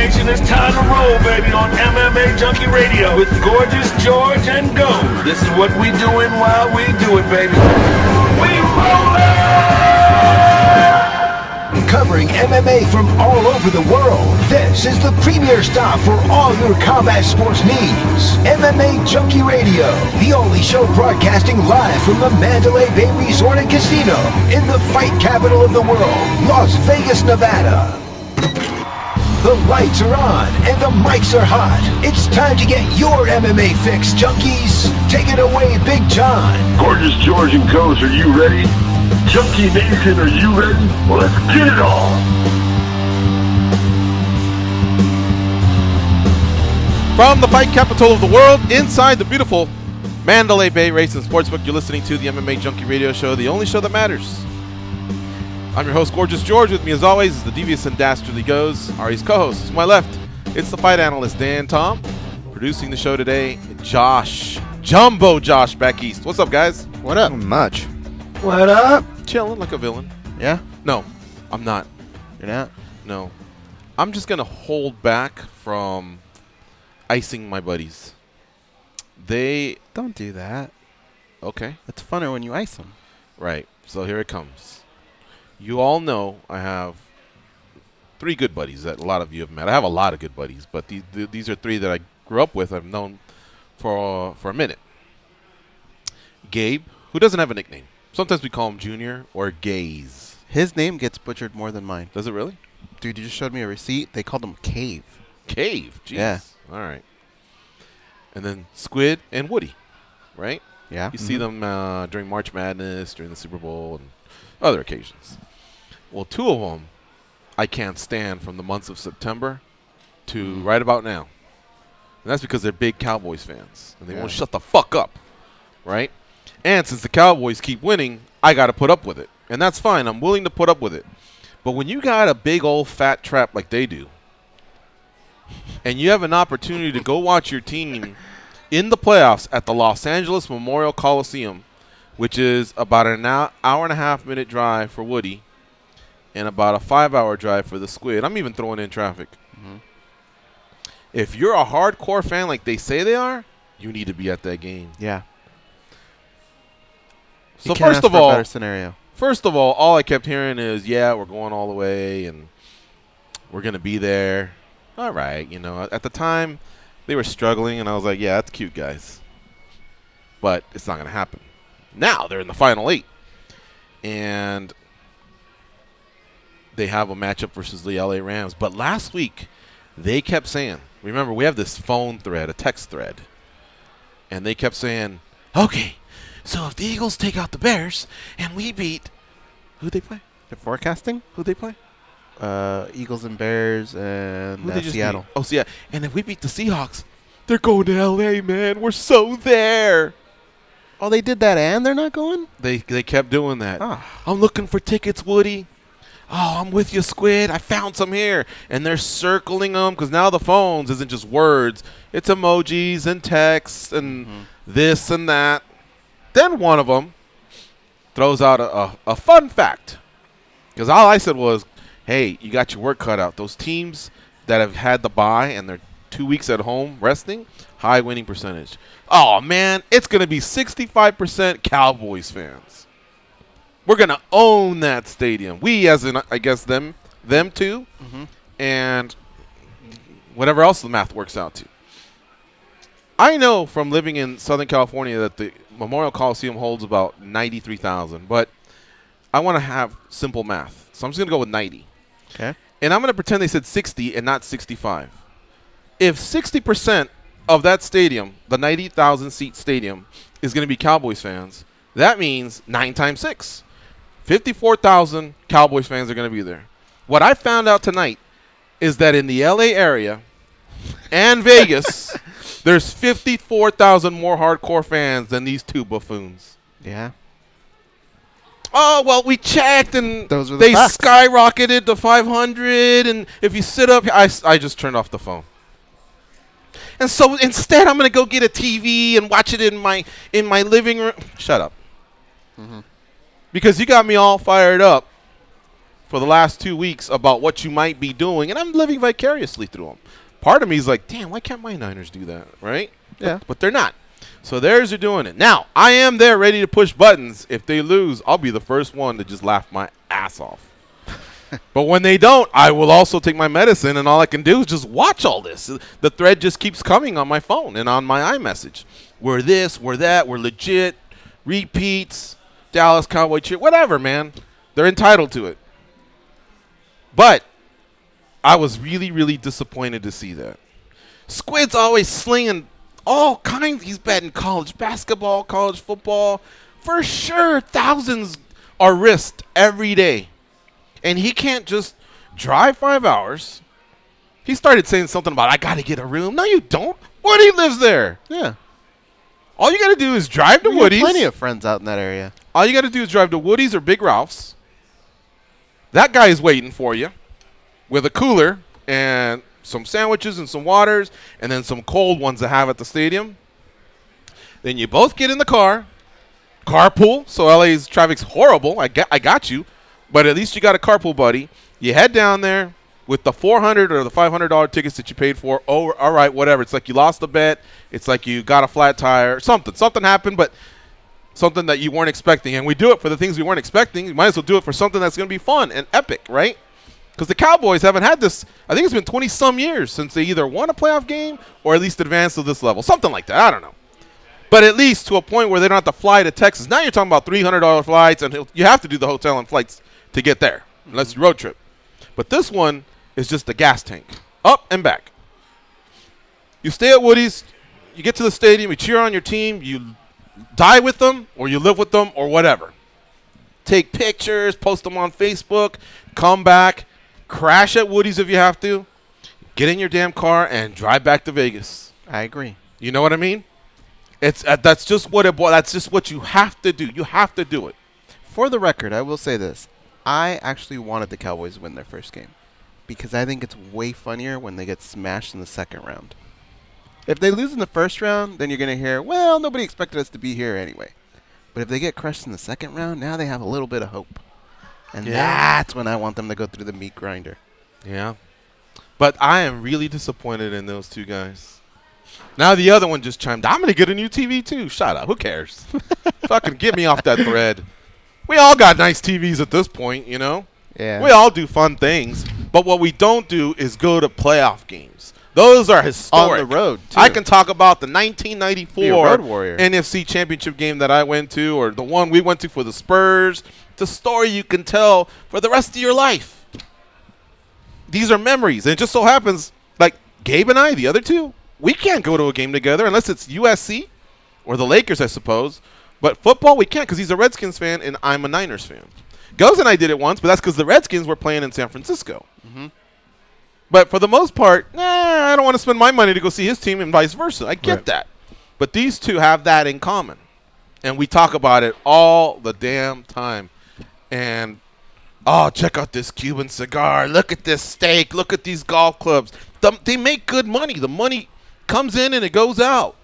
Nation, it's time to roll, baby, on MMA Junkie Radio with Gorgeous George and Gold. This is what we doing while we do it, baby. We rollin'! Covering MMA from all over the world, this is the premier stop for all your combat sports needs. MMA Junkie Radio, the only show broadcasting live from the Mandalay Bay Resort and Casino in the fight capital of the world, Las Vegas, Nevada. The lights are on and the mics are hot. It's time to get your MMA fix, junkies. Take it away, Big John. Gorgeous George and Goes, are you ready? Junkie Nation, are you ready? Well, let's get it on. From the fight capital of the world, inside the beautiful Mandalay Bay Race and Sportsbook, you're listening to the MMA Junkie Radio Show, the only show that matters. I'm your host, Gorgeous George. With me, as always, is the devious and dastardly Goes. Ari's co-host. To my left, it's the fight analyst, Dan Tom. Producing the show today, Josh. Jumbo Josh back east. What's up, guys? What up? Much. What up? Chilling like a villain. Yeah? No, I'm not. You're not? No. I'm just going to hold back from icing my buddies. They... Don't do that. Okay. It's funner when you ice them. Right. So here it comes. You all know I have 3 good buddies that a lot of you have met. I have a lot of good buddies, but these are 3 that I grew up with. I've known for a minute. Gabe, who doesn't have a nickname. Sometimes we call him Junior or Gaze. His name gets butchered more than mine. Does it really? Dude, you just showed me a receipt. They called him Cave. Cave? Jeez. Yeah. All right. And then Squid and Woody, right? Yeah. You see them during March Madness, during the Super Bowl, and other occasions. Well, 2 of them I can't stand from the months of September to right about now. And that's because they're big Cowboys fans. And they won't shut the fuck up, right? And since the Cowboys keep winning, I got to put up with it. And that's fine. I'm willing to put up with it. But when you got a big old fat trap like they do, and you have an opportunity to go watch your team in the playoffs at the Los Angeles Memorial Coliseum, which is about an hour and a half minute drive for Woody and about a 5-hour drive for the Squid. I'm even throwing in traffic. If you're a hardcore fan like they say they are, you need to be at that game. Yeah. So first of all, all I kept hearing is, yeah, we're going all the way and we're going to be there. All right. You know, at the time they were struggling and I was like, yeah, that's cute, guys. But it's not going to happen. Now they're in the final 8. And they have a matchup versus the LA Rams. But last week they kept saying, remember, we have this phone thread, a text thread. And they kept saying, okay, so if the Eagles take out the Bears and we beat, who'd they play? They're forecasting? Who'd they play? Eagles and Bears and Seattle. Beat? Oh, Seattle. And if we beat the Seahawks, they're going to L.A., man. We're so there. Oh, they did that and they're not going? They kept doing that. Oh. I'm looking for tickets, Woody. Oh, I'm with you, Squid. I found some here. And they're circling them because now the phones isn't just words. It's emojis and texts and this and that. Then one of them throws out a fun fact. Because all I said was, hey, you got your work cut out. Those teams that have had the bye and they're 2 weeks at home resting, high winning percentage. Oh, man, it's going to be 65% Cowboys fans. We're going to own that stadium. We, as in, I guess, them too, and whatever else the math works out to. I know from living in Southern California that the Memorial Coliseum holds about 93,000, but I want to have simple math. So I'm just going to go with 90. Okay. And I'm going to pretend they said 60 and not 65. If 60% of that stadium, the 90,000-seat stadium, is going to be Cowboys fans, that means 9 times 6. 54,000 Cowboys fans are going to be there. What I found out tonight is that in the L.A. area and Vegas, there's 54,000 more hardcore fans than these 2 buffoons. Yeah. Oh, well, we checked, and they skyrocketed to 500, and if you sit up, I just turned off the phone. And so instead, I'm going to go get a TV and watch it in my living room. Shut up. Because you got me all fired up for the last 2 weeks about what you might be doing, and I'm living vicariously through them. Part of me is like, damn, why can't my Niners do that, right? Yeah. But they're not. So theirs are doing it. Now, I am there ready to push buttons. If they lose, I'll be the first one to just laugh my ass off. But when they don't, I will also take my medicine, and all I can do is just watch all this. The thread just keeps coming on my phone and on my iMessage. We're this, we're that, we're legit, repeats, Dallas Cowboy cheer, whatever, man. They're entitled to it. But I was really, really disappointed to see that. Squid's always slinging all kinds. He's betting college basketball, college football. For sure, thousands are risked every day. And he can't just drive 5 hours. He started saying something about, I got to get a room. No, you don't. Woody lives there. Yeah. All you got to do is drive to We have Woody's. plenty of friends out in that area. All you got to do is drive to Woody's or Big Ralph's. That guy is waiting for you with a cooler and some sandwiches and some waters and then some cold ones to have at the stadium. Then you both get in the car, carpool. So LA's traffic's horrible. I got you. But at least you got a carpool buddy. You head down there with the $400 or the $500 tickets that you paid for. Oh, all right, whatever. It's like you lost a bet. It's like you got a flat tire. Something happened, but something that you weren't expecting. And we do it for the things we weren't expecting. You might as well do it for something that's going to be fun and epic, right? Because the Cowboys haven't had this. I think it's been 20-some years since they either won a playoff game or at least advanced to this level. Something like that. I don't know. But at least to a point where they don't have to fly to Texas. Now you're talking about $300 flights, and you have to do the hotel and flights to get there, unless you road trip. But this one is just a gas tank, up and back. You stay at Woody's, you get to the stadium, you cheer on your team, you die with them, or you live with them, or whatever. Take pictures, post them on Facebook, come back, crash at Woody's if you have to, get in your damn car, and drive back to Vegas. I agree. You know what I mean? It's that's just what that's just what you have to do. You have to do it. For the record, I will say this. I actually wanted the Cowboys to win their first game because I think it's way funnier when they get smashed in the second round. If they lose in the first round, then you're going to hear, well, nobody expected us to be here anyway. But if they get crushed in the second round, now they have a little bit of hope. And that's when I want them to go through the meat grinder. Yeah. But I am really disappointed in those two guys. Now the other one just chimed, I'm going to get a new TV too. Shut up. Who cares? Fucking get me off that thread. We all got nice TVs at this point, you know? Yeah. We all do fun things. But what we don't do is go to playoff games. Those are historic. On the road, too. I can talk about the 1994 Road Warrior. NFC Championship game that I went to, or the one we went to for the Spurs. It's a story you can tell for the rest of your life. These are memories. And it just so happens, like Gabe and I, the other two, we can't go to a game together unless it's USC or the Lakers, I suppose. But football, we can't because he's a Redskins fan and I'm a Niners fan. Goes and I did it once, but that's because the Redskins were playing in San Francisco. Mm-hmm. But for the most part, I don't want to spend my money to go see his team and vice versa. I get that. But these two have that in common. And we talk about it all the damn time. And, oh, check out this Cuban cigar. Look at this steak. Look at these golf clubs. They make good money. The money comes in and it goes out.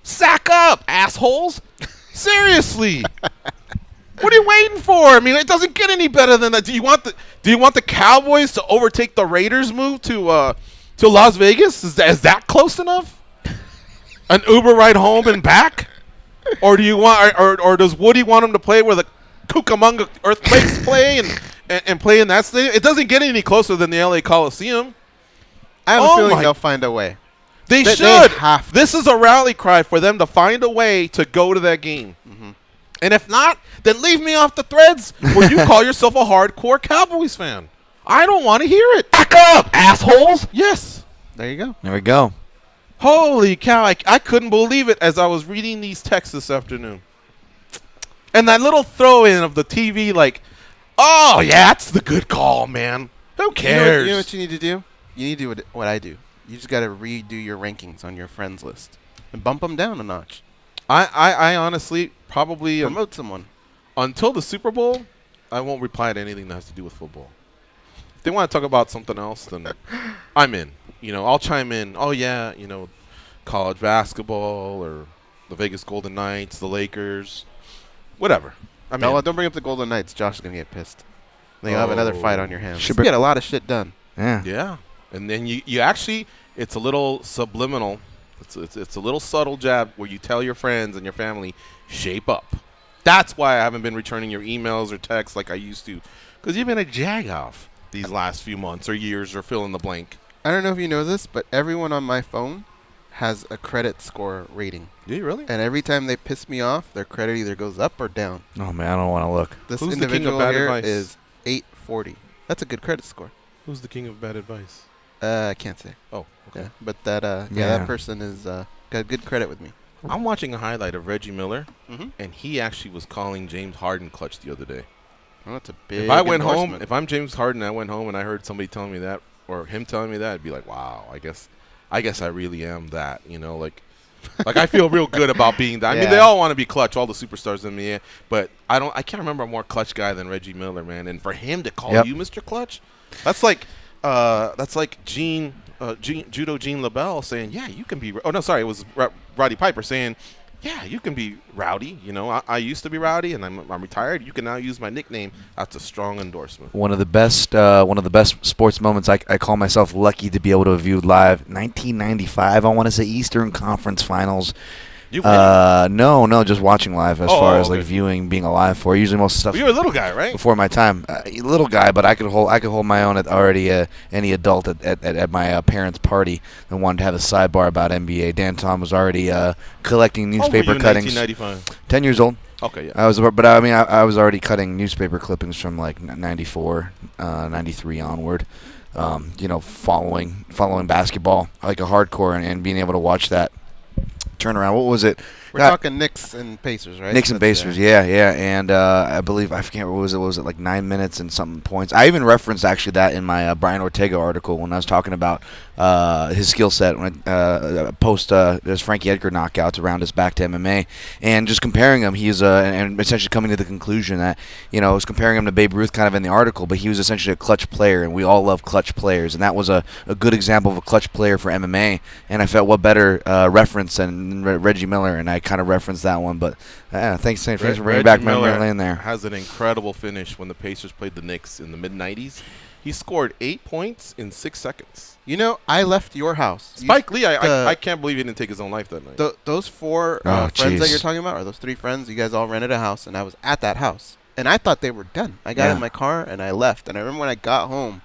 Sack up, assholes. Seriously. What are you waiting for? I mean, it doesn't get any better than that. Do you want the Cowboys to overtake the Raiders' move to Las Vegas? Is that close enough? An Uber ride home and back? Or do you want or does Woody want them to play where the Cucamonga Earthquakes play and play in that stadium? It doesn't get any closer than the LA Coliseum. I have a feeling they'll find a way. They should. They have to. This is a rally cry for them to find a way to go to that game. Mm-hmm. And if not, then leave me off the threads where you call yourself a hardcore Cowboys fan. I don't want to hear it. Back up, assholes. Yes. There you go. There we go. Holy cow. I couldn't believe it as I was reading these texts this afternoon. And that little throw-in of the TV like, oh, yeah, that's the good call, man. Who cares? You know what you need to do? You need to do what I do. You just got to redo your rankings on your friends list and bump them down a notch. I honestly probably promote someone. Until the Super Bowl, I won't reply to anything that has to do with football. If they want to talk about something else, then I'm in. You know, I'll chime in. Oh, yeah, you know, college basketball or the Vegas Golden Knights, the Lakers, whatever. No, don't bring up the Golden Knights. Josh is going to get pissed. Then you'll have another fight on your hands. You Should get a lot of shit done. Yeah. Yeah. And then you actually, it's a little subliminal. It's a little subtle jab where you tell your friends and your family, shape up. That's why I haven't been returning your emails or texts like I used to. Because you've been a jag-off these last few months or years or fill in the blank. I don't know if you know this, but everyone on my phone has a credit score rating. Do you really? And every time they piss me off, their credit either goes up or down. Oh, man, I don't want to look. This Who's the king of individual bad here advice? is 840. That's a good credit score. Who's the king of bad advice? I can't say. Oh, okay. Yeah, but that Yeah. that person is got good credit with me. I'm watching a highlight of Reggie Miller, Mm-hmm. and he actually was calling James Harden clutch the other day. Well, that's a big If I went home, endorsement. if I'm James Harden, I went home and I heard somebody telling me that, or him telling me that, I'd be like, wow, I guess I really am that, you know, like I feel real good about being that. I mean, Yeah. they all want to be clutch, all the superstars in the NBA, but I can't remember a more clutch guy than Reggie Miller, man. And for him to call you Mr. Clutch, that's like Judo Gene LaBelle saying, yeah, you can be. Oh no, sorry, it was Roddy Piper saying, yeah, you can be rowdy. You know, I used to be rowdy, and I'm retired. You can now use my nickname. That's a strong endorsement. One of the best sports moments I call myself lucky to be able to view live. 1995, I want to say Eastern Conference Finals. You winning? No, just watching live as far as okay. like viewing, being alive for. Usually most stuff. Well, you're a little guy, right? Before my time, little guy, but I could hold my own at already any adult at my parents' party that wanted to have a sidebar about NBA. Dan Tom was already collecting newspaper cuttings. 1995. 10 years old. Okay, yeah. I was already cutting newspaper clippings from like 94, 93 onward. Following basketball like a hardcore and being able to watch that turnaround. What was it? We're talking Knicks and Pacers, right? Knicks and Pacers, yeah. And I believe, I forget, what was it? Was it like 9 minutes and something points? I even referenced actually that in my Brian Ortega article when I was talking about his skill set when I post there's Frankie Edgar knockouts around his back to MMA, and just comparing him. He's and essentially coming to the conclusion that I was comparing him to Babe Ruth kind of in the article, but he was essentially a clutch player, and we all love clutch players, and that was a good example of a clutch player for MMA. And I felt what better reference than Reggie Miller, and I kind of referenced that one. But thanks for bringing back memory lane there. Has an incredible finish when the Pacers played the Knicks in the mid-'90s. He scored 8 points in 6 seconds. I left your house. Spike Lee, I can't believe he didn't take his own life that night. Those four friends that you're talking about, or those 3 friends, you guys all rented a house, and I was at that house. And I thought they were done. I got in my car, and I left. And I remember when I got home,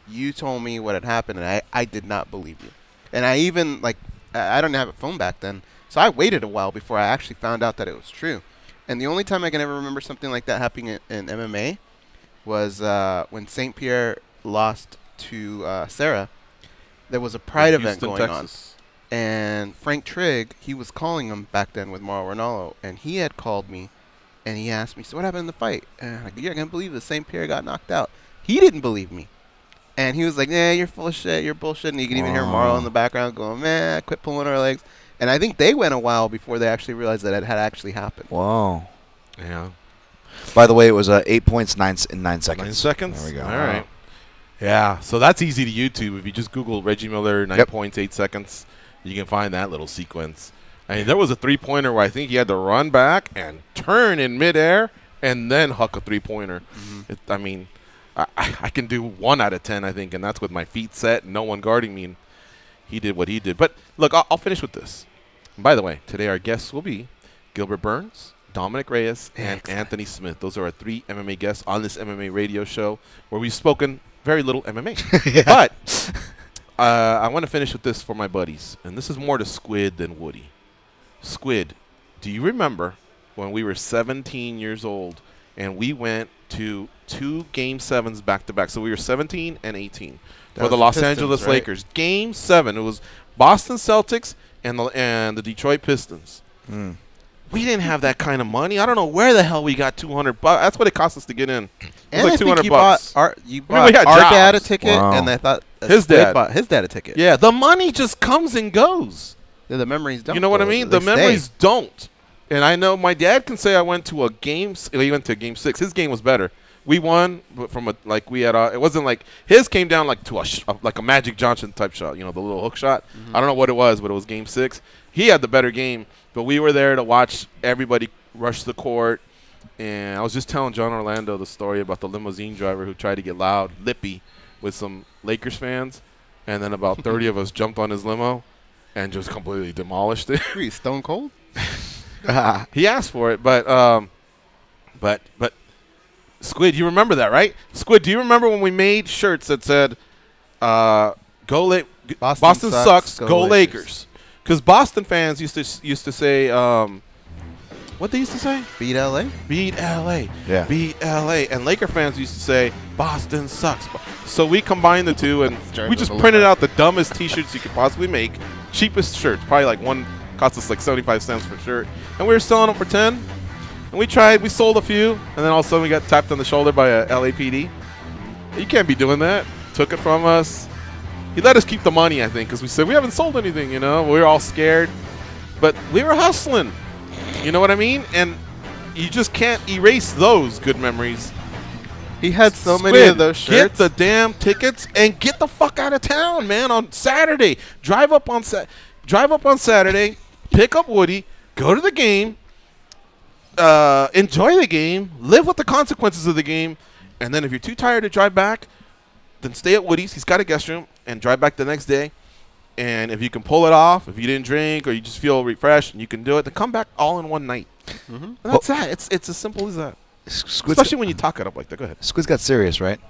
you told me what had happened, and I did not believe you. And I even, I didn't have a phone back then, so I waited a while before I actually found out that it was true. And the only time I can ever remember something like that happening in MMA was when St. Pierre lost to Sarah. There was a Pride event going Texas. on. And Frank Trigg, he was calling him back then with Mauro Ranallo, and he had called me, and he asked me, so what happened in the fight? And I'm like, you're not going to believe this, St. Pierre got knocked out. He didn't believe me. And he was like, nah, you're full of shit, you're bullshit. And you can even hear Mauro in the background going, man, quit pulling our legs. And I think they went a while before they actually realized that it had actually happened. Whoa. Yeah. By the way, it was 8 points, 9 seconds. 9 seconds? There we go. All right. Yeah, so that's easy to YouTube. If you just Google Reggie Miller, 9 points, 8 seconds, you can find that little sequence. I mean, there was a three-pointer where I think he had to run back and turn in midair and then huck a three-pointer. Mm-hmm. I can do 1 out of 10, I think, and that's with my feet set and no one guarding me. And he did what he did. But, look, I'll finish with this. And by the way, today our guests will be Gilbert Burns, Dominic Reyes, and Anthony Smith. Those are our 3 MMA guests on this MMA radio show where we've spoken very little MMA. But I want to finish with this for my buddies. And this is more to Squid than Woody. Squid, do you remember when we were 17 years old and we went to 2 Game 7s back-to-back? So we were 17 and 18 for the Los Angeles Lakers. Game 7. It was Boston Celtics and the Detroit Pistons. We didn't have that kind of money. I don't know where the hell we got $200. That's what it cost us to get in. It was like $200. You bought our dad a ticket, and I thought his dad bought his dad a ticket. Yeah, the money just comes and goes. Yeah, the memories don't. You know what I mean? The memories don't. And I know my dad can say I went to a game. He went to Game 6. His game was better. We won from it wasn't like his came down like to a Magic Johnson type shot. You know, the little hook shot. I don't know what it was, but it was Game 6. He had the better game, but we were there to watch everybody rush the court. And I was just telling John Orlando the story about the limousine driver who tried to get loud, lippy, with some Lakers fans. And then about 30 of us jumped on his limo and just completely demolished it. Are you stone cold? He asked for it, but Squid, you remember that, right? Squid, do you remember when we made shirts that said Boston sucks, go Lakers? Because Boston fans used to say what they used to say? Beat LA? Beat LA. Yeah. Beat LA. And Laker fans used to say Boston sucks. So we combined the two, and we just printed out the dumbest T-shirts you could possibly make. Cheapest shirts. Probably like one cost us like 75 cents per shirt. And we were selling them for 10. And we sold a few. And then all of a sudden we got tapped on the shoulder by a LAPD. You can't be doing that. Took it from us. He let us keep the money, I think, because we said we haven't sold anything, you know. We were all scared. But we were hustling. You know what I mean? And you just can't erase those good memories. He had so many of those shirts. Get the damn tickets and get the fuck out of town, man, on Saturday. Drive up on Saturday, pick up Woody, go to the game, enjoy the game, live with the consequences of the game, and then if you're too tired to drive back, then stay at Woody's. He's got a guest room, and drive back the next day. And if you can pull it off, if you didn't drink or you just feel refreshed and you can do it, then come back all in one night. And that's that. It's as simple as that. Especially when you talk it up like that. Go ahead. Squid's got serious, right?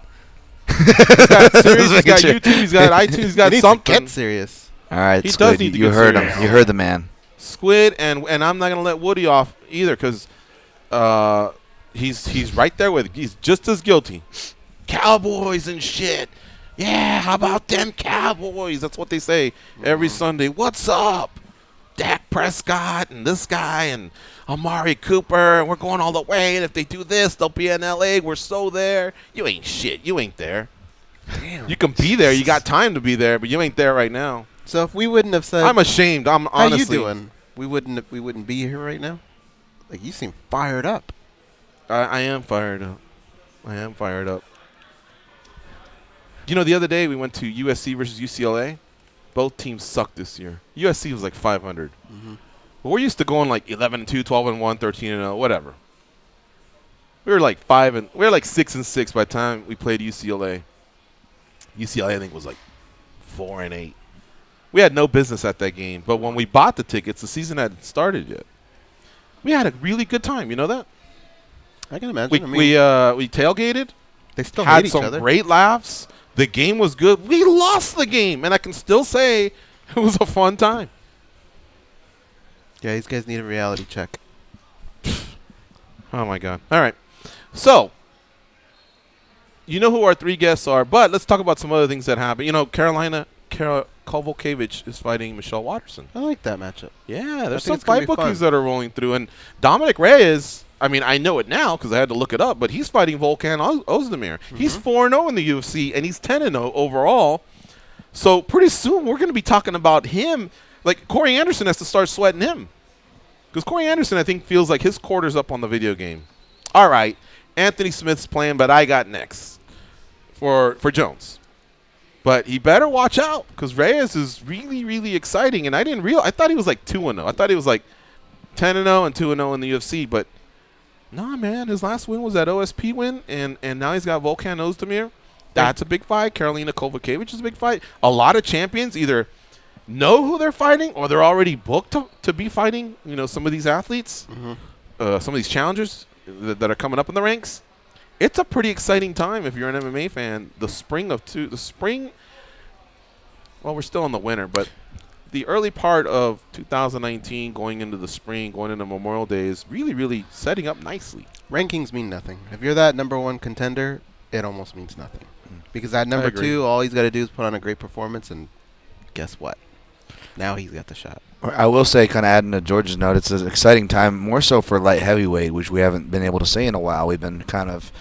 He's got serious. He's got YouTube. He's got iTunes. He's got something. Get serious. All right, He Squid, does need to you get heard serious. him. You heard the man. Squid, and I'm not gonna let Woody off either because he's right there with. He's just as guilty. Cowboys and shit. Yeah, how about them Cowboys? That's what they say every Sunday. What's up? Dak Prescott and this guy and Amari Cooper, and we're going all the way, and if they do this, they'll be in L.A. We're so there. You ain't shit. You ain't there. Damn. You can be there. You got time to be there, but you ain't there right now. So if we wouldn't have said, I'm ashamed. I'm how honestly. you doing? We wouldn't be here right now. Like, you seem fired up. I am fired up. I am fired up. You know, the other day we went to USC versus UCLA. Both teams sucked this year. USC was like 500. But we're used to going like 11-2, 12-1, 13-0, whatever. We were like 6-6 by the time we played UCLA. UCLA, I think, was like 4-8. We had no business at that game. But when we bought the tickets, the season hadn't started yet. We had a really good time. You know that? I can imagine. We tailgated. They still had hate each some other. great laughs. The game was good. We lost the game, and I can still say it was a fun time. Yeah, these guys need a reality check. Oh, my God. All right. So, you know who our three guests are, but let's talk about some other things that happened. You know, Kara Kovalkiewicz is fighting Michelle Watterson. I like that matchup. Yeah, there's think some it's gonna fight be fun. bookies that are rolling through. And Dominic Reyes, I mean, I know it now because I had to look it up, but he's fighting Volkan Ozdemir. He's 4-0 in the UFC, and he's 10-0 overall. So pretty soon we're going to be talking about him. Like, Corey Anderson has to start sweating him. Because Corey Anderson, I think, feels like his quarter's up on the video game. All right, Anthony Smith's playing, but I got next for Jones. But he better watch out because Reyes is really, really exciting. And I didn't realize. I thought he was like 2-0. I thought he was like 10-0 and 2-0 in the UFC. But, nah, man, his last win was that OSP win. And now he's got Volkan Ozdemir. That's a big fight. Karolina Kovalkiewicz is a big fight. A lot of champions either know who they're fighting or they're already booked to be fighting, you know, some of these athletes, some of these challengers that are coming up in the ranks. It's a pretty exciting time if you're an MMA fan. The spring, well, we're still in the winter, but the early part of 2019 going into the spring, going into Memorial Day is really, really setting up nicely. Rankings mean nothing. If you're that #1 contender, it almost means nothing. Because that number agree. 2, all he's got to do is put on a great performance, and guess what? Now he's got the shot. I will say, kind of adding to George's note, it's an exciting time, more so for light heavyweight, which we haven't been able to say in a while. We've been kind of,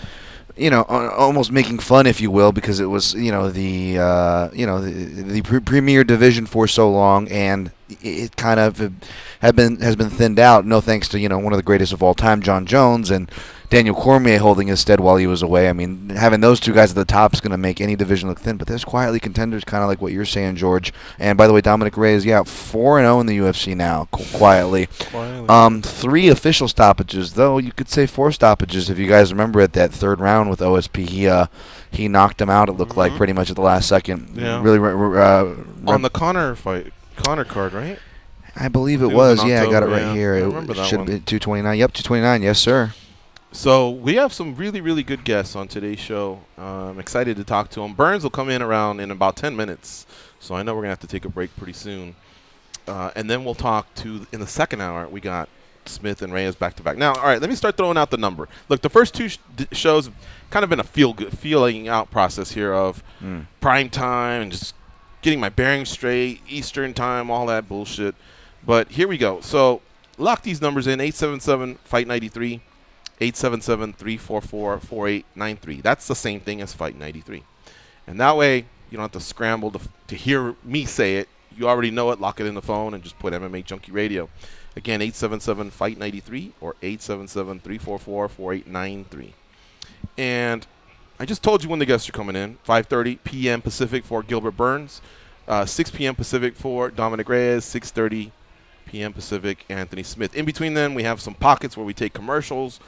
you know, almost making fun, if you will, because it was, you know, the premier division for so long, and it kind of has been thinned out. No thanks to, you know, one of the greatest of all time, John Jones, and Daniel Cormier holding his stead while he was away. I mean, having those two guys at the top is going to make any division look thin. But there's quietly contenders, kind of like what you're saying, George. And by the way, Dominic Reyes, 4-0 in the UFC now, quietly. 3 official stoppages, though you could say 4 stoppages if you guys remember at that third round with OSP. He knocked him out. It looked like pretty much at the last second. Yeah. Really, on the Connor card, right? I believe it was. Yeah, I got it October, right here. I It remember that should one. be 229. Yep, 229. Yes, sir. So we have some really, really good guests on today's show. I'm excited to talk to them. Burns will come in about 10 minutes, so I know we're going to have to take a break pretty soon. And then we'll talk in the second hour, we got Smith and Reyes back-to-back. Now, all right, let me start throwing out the number. Look, the first 2 shows have kind of been a feeling out process here of prime time and just getting my bearings straight, Eastern time, all that bullshit. But here we go. So lock these numbers in, 877-FIGHT-93. 877-344-4893. That's the same thing as Fight 93. And that way, you don't have to scramble to hear me say it. You already know it. Lock it in the phone and just put MMAjunkie Radio. Again, 877-FIGHT-93 or 877-344-4893. And I just told you when the guests are coming in. 5:30 p.m. Pacific for Gilbert Burns. 6 p.m. Pacific for Dominic Reyes. 6:30 p.m. Pacific, Anthony Smith. In between then, we have some pockets where we take commercials,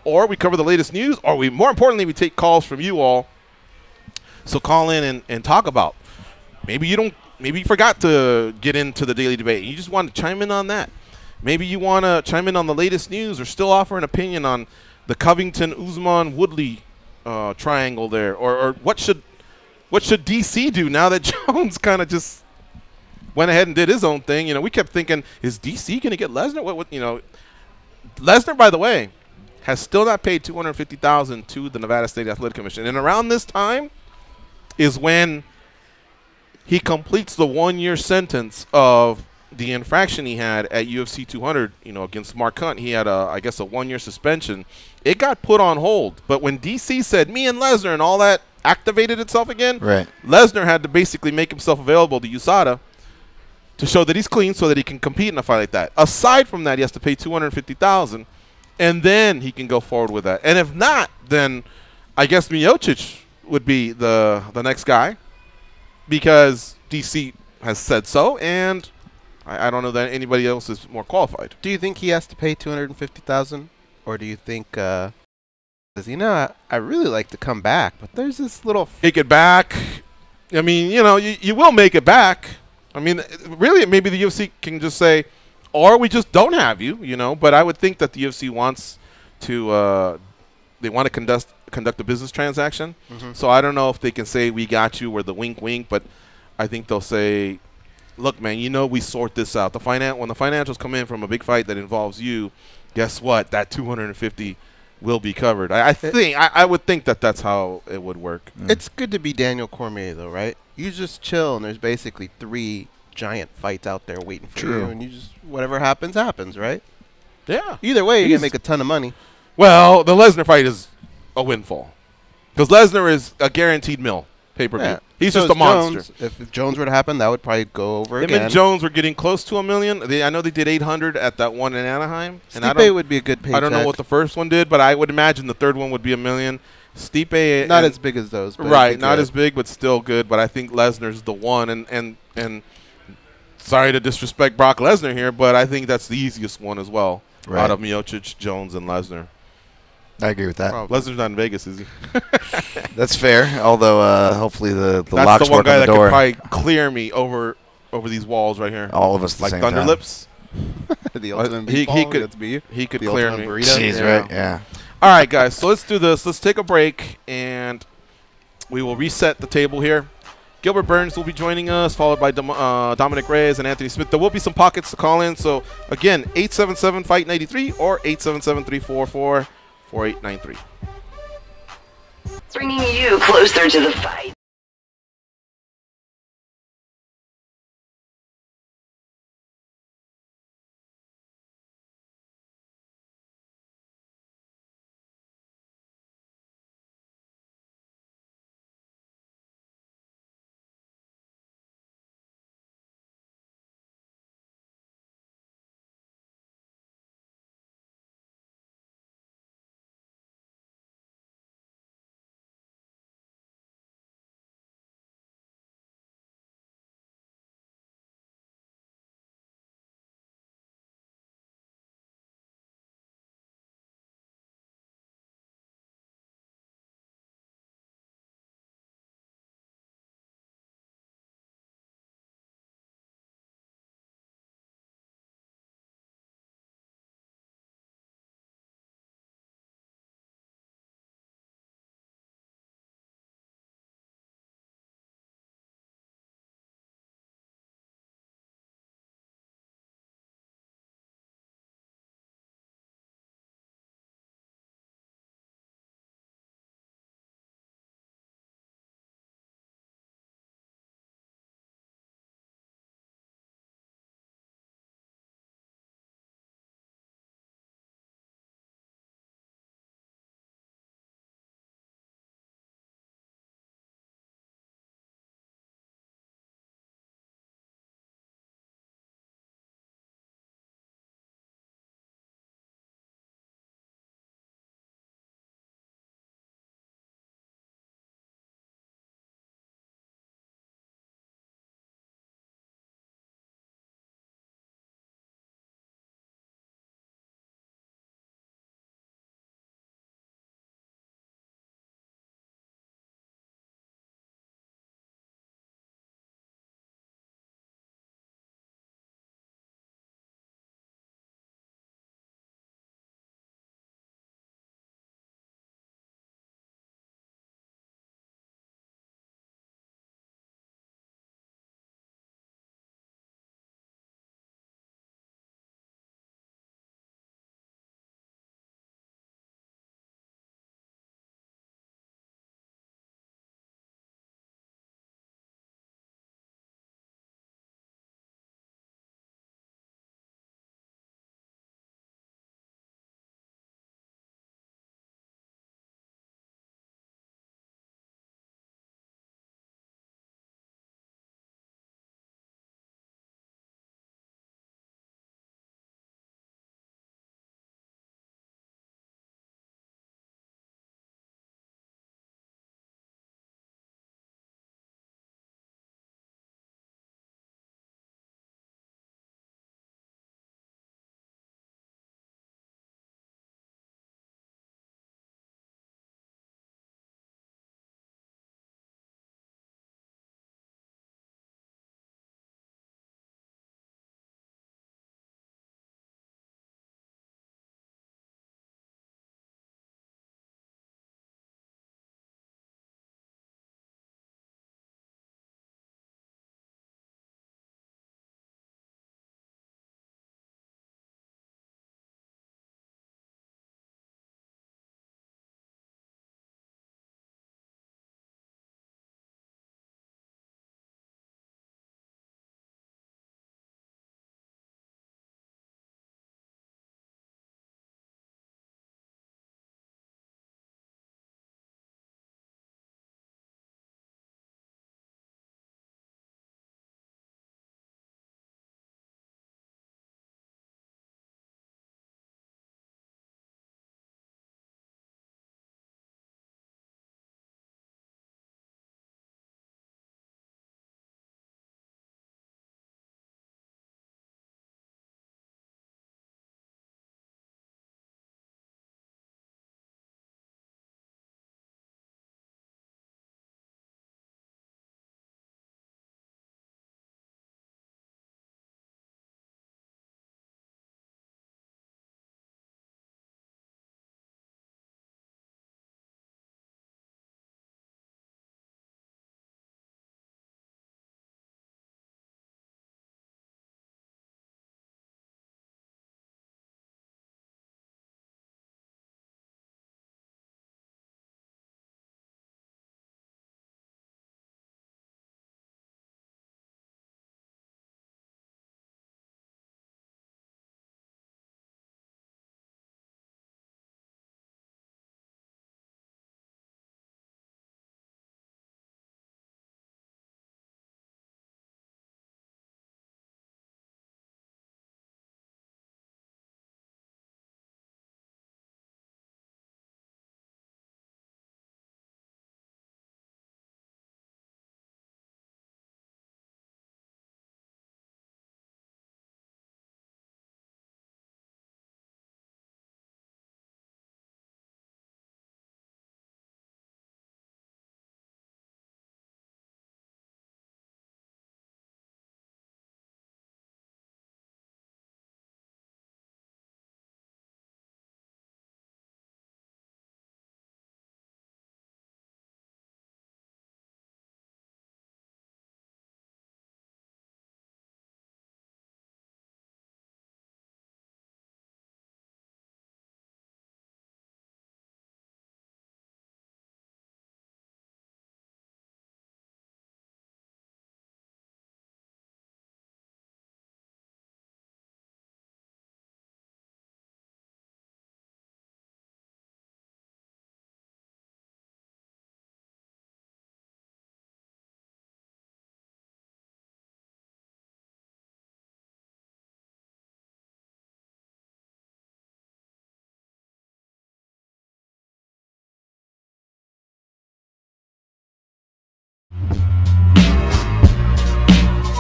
or we cover the latest news, or more importantly, we take calls from you all. So call in and talk about. Maybe you forgot to get into the daily debate. You just want to chime in on that. Maybe you want to chime in on the latest news, or still offer an opinion on the Covington-Usman-Woodley triangle there, or what should DC do now that Jones kind of just went ahead and did his own thing. We kept thinking, is DC going to get Lesnar? Lesnar, by the way, has still not paid $250,000 to the Nevada State Athletic Commission. And around this time is when he completes the 1-year sentence of the infraction he had at UFC 200, against Mark Hunt. He had I guess a 1-year suspension. It got put on hold. But when DC said me and Lesnar and all that activated itself again, right, Lesnar had to basically make himself available to USADA to show that he's clean so that he can compete in a fight like that. Aside from that, he has to pay $250,000, and then he can go forward with that. And if not, then I guess Miocic would be the next guy, because DC has said so, and I don't know that anybody else is more qualified. Do you think he has to pay $250,000, or do you think I really like to come back, but there's this little make it back? I mean, you will make it back. I mean, really, maybe the UFC can just say, or we just don't have you, But I would think that the UFC wants to, they want to conduct a business transaction. So I don't know if they can say we got you or the wink wink, but I think they'll say, look, man, we sort this out. When the financials come in from a big fight that involves you, guess what? That $250 will be covered. I would think that that's how it would work. It's good to be Daniel Cormier, though, right? You just chill, and there's basically 3 giant fights out there waiting for you, and you just whatever happens, right? Yeah. Either way, you're gonna make a ton of money. Well, the Lesnar fight is a windfall, because Lesnar is a guaranteed pay-per-view. Yeah. He's just a monster. Jones, if Jones were to happen, that would probably go over Him again. and Jones were getting close to $1 million. I know they did 800 at that one in Anaheim. Stipe would be a good paycheck. I don't know what the first one did, but I would imagine the third one would be $1 million. Stipe, not as big as those, but right? Not as big, but still good. But I think Lesnar's the one. And sorry to disrespect Brock Lesnar here, but I think that's the easiest one as well, out of Miocic, Jones, and Lesnar. I agree with that. Lesnar's not in Vegas, is he? That's fair. Although hopefully the that's locks the one work guy on the that door. could probably clear me over these walls right here. All of us, at the like same Thunder time. Lips. The ultimate he meatball, could that's me. he could The clear ultimate me. burrito. Jeez, right? Yeah. All right, guys. So let's do this. Let's take a break, and we will reset the table here. Gilbert Burns will be joining us, followed by Dominic Reyes and Anthony Smith. There will be some pockets to call in. So, again, 877-FIGHT-93 or 877-344-4893. Bringing you closer to the fight.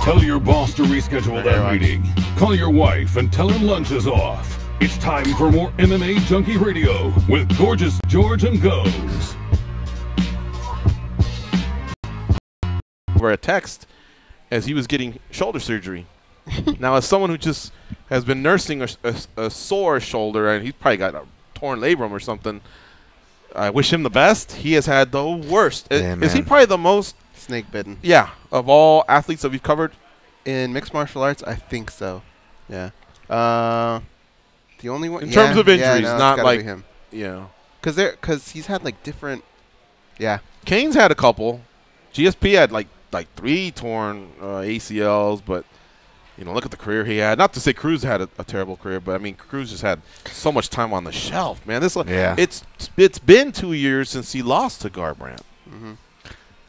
Tell your boss to reschedule that meeting. Call your wife and tell her lunch is off. It's time for more MMA Junkie Radio with Gorgeous George and Goes. Over a text as he was getting shoulder surgery. Now, as someone who just has been nursing a sore shoulder, and he's probably got a torn labrum or something, I wish him the best. He has had the worst. Yeah, is he man. probably the most Snake bitten. Yeah, of all athletes that we've covered? In mixed martial arts, I think so. Yeah. The only one In terms of injuries, no, it's not gotta like be him. Yeah. Because he's had like different. Yeah. Kane's had a couple. GSP had like 3 torn ACLs, but look at the career he had. Not to say Cruz had a terrible career, but I mean Cruz just had so much time on the shelf, man. It's been 2 years since he lost to Garbrandt. Mm-hmm.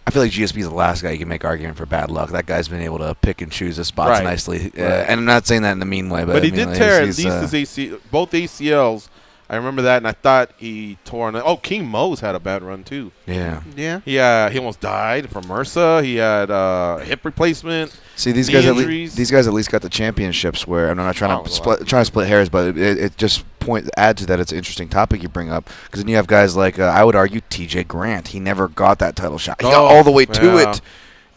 I feel like GSP is the last guy you can make argument for bad luck. That guy's been able to pick and choose his spots nicely. And I'm not saying that in a mean way. But he did tear at least his both ACLs. I remember that, and I thought he tore on it. Oh, King Mo's had a bad run, too. Yeah. Yeah. He almost died from MRSA. He had hip replacement. See, these guys at least got the championships where I'm not trying to split hairs, but it just add to that. It's an interesting topic you bring up, because then you have guys like I would argue TJ Grant. He never got that title shot. He got all the way to it,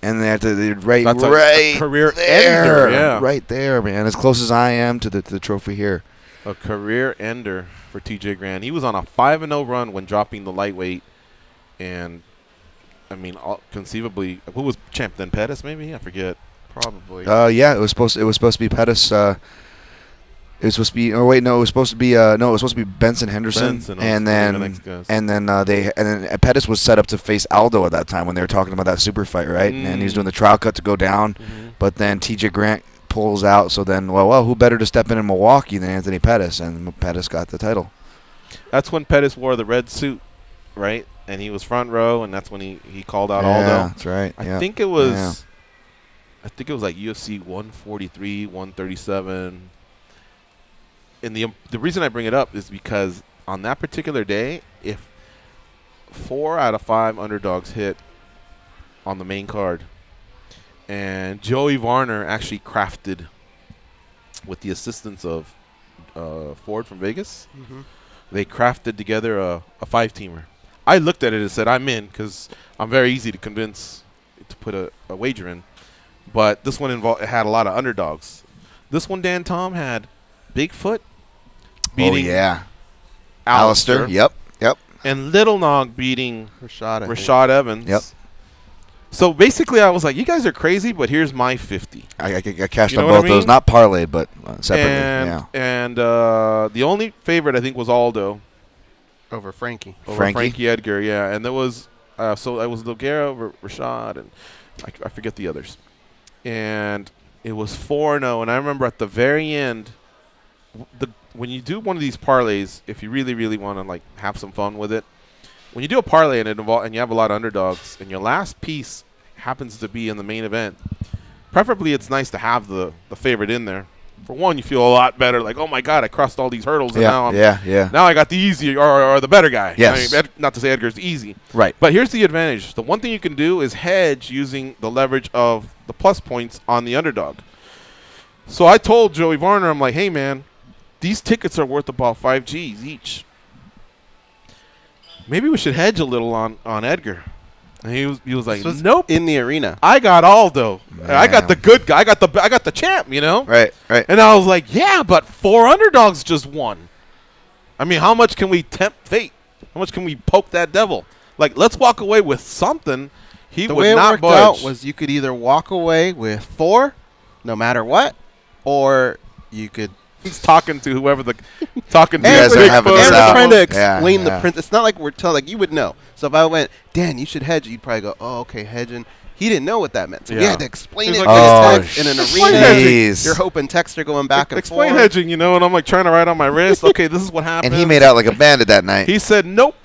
and they have to right a career ender. Yeah, right there, man. As close as I am to the trophy here. A career ender for TJ Grant. He was on a 5-0 run when dropping the lightweight, and I mean, conceivably, who was champ then? Pettis, maybe? I forget. Probably. Yeah, it was supposed to be Pettis. It was supposed to be. Oh wait, no, it was supposed to be. It was supposed to be Benson Henderson, and then Pettis was set up to face Aldo at that time when they were talking about that super fight, right? And he was doing the trial cut to go down, but then TJ Grant pulls out. So then, well, who better to step in Milwaukee than Anthony Pettis? And Pettis got the title. That's when Pettis wore the red suit, right? And he was front row, and that's when he called out Aldo. Yeah, that's right. I think it was. Yeah. I think it was like UFC 143, 137. And the reason I bring it up is because on that particular day, if 4 out of 5 underdogs hit on the main card, and Joey Varner actually crafted, with the assistance of Ford from Vegas, they crafted together a 5-teamer. I looked at it and said, I'm in, because I'm very easy to convince to put a wager in. But this one had a lot of underdogs. This one, Dan Tom, had Bigfoot beating Alistair. Yep. And Little Nog beating Rashad Evans. Yep. So basically, I was like, you guys are crazy, but here's my 50. I cashed on both those, not parlayed, but separately. And the only favorite, I think, was Aldo. Over Frankie. Frankie Edgar, yeah. And there was, so it was Nogueira over Rashad, and I forget the others. And it was 4-0, and I remember at the very end, when you do one of these parlays, if you really, really want to like have some fun with it, when you do a parlay and you have a lot of underdogs, and your last piece happens to be in the main event, preferably it's nice to have the favorite in there. For one, you feel a lot better, like, oh my God, I crossed all these hurdles, and now I got the easy or the better guy. Yes. I mean, not to say Edgar's easy. Right. But here's the advantage. The one thing you can do is hedge using the leverage of the plus points on the underdog. So I told Joey Varner, I'm like, hey, man, these tickets are worth about 5 G's each. Maybe we should hedge a little on Edgar. And he was like, nope. In the arena. I got Aldo. Man. I got the good guy. I got the champ, you know? Right. And I was like, yeah, but 4 underdogs just won. I mean, how much can we tempt fate? How much can we poke that devil? Like, let's walk away with something. The way it worked out was you could either walk away with 4, no matter what, or you could. He's talking to whoever talking to. You guys are having this out. Trying to explain the print. It's not like we're telling, like you would know. So if I went, Dan, you should hedge, you'd probably go, oh, okay, hedging. He didn't know what that meant. So we had to explain it in an arena. You're hoping texts are going back and forth. Explain hedging, and I'm like trying to write on my wrist. Okay, this is what happened. And he made out like a bandit that night. He said nope,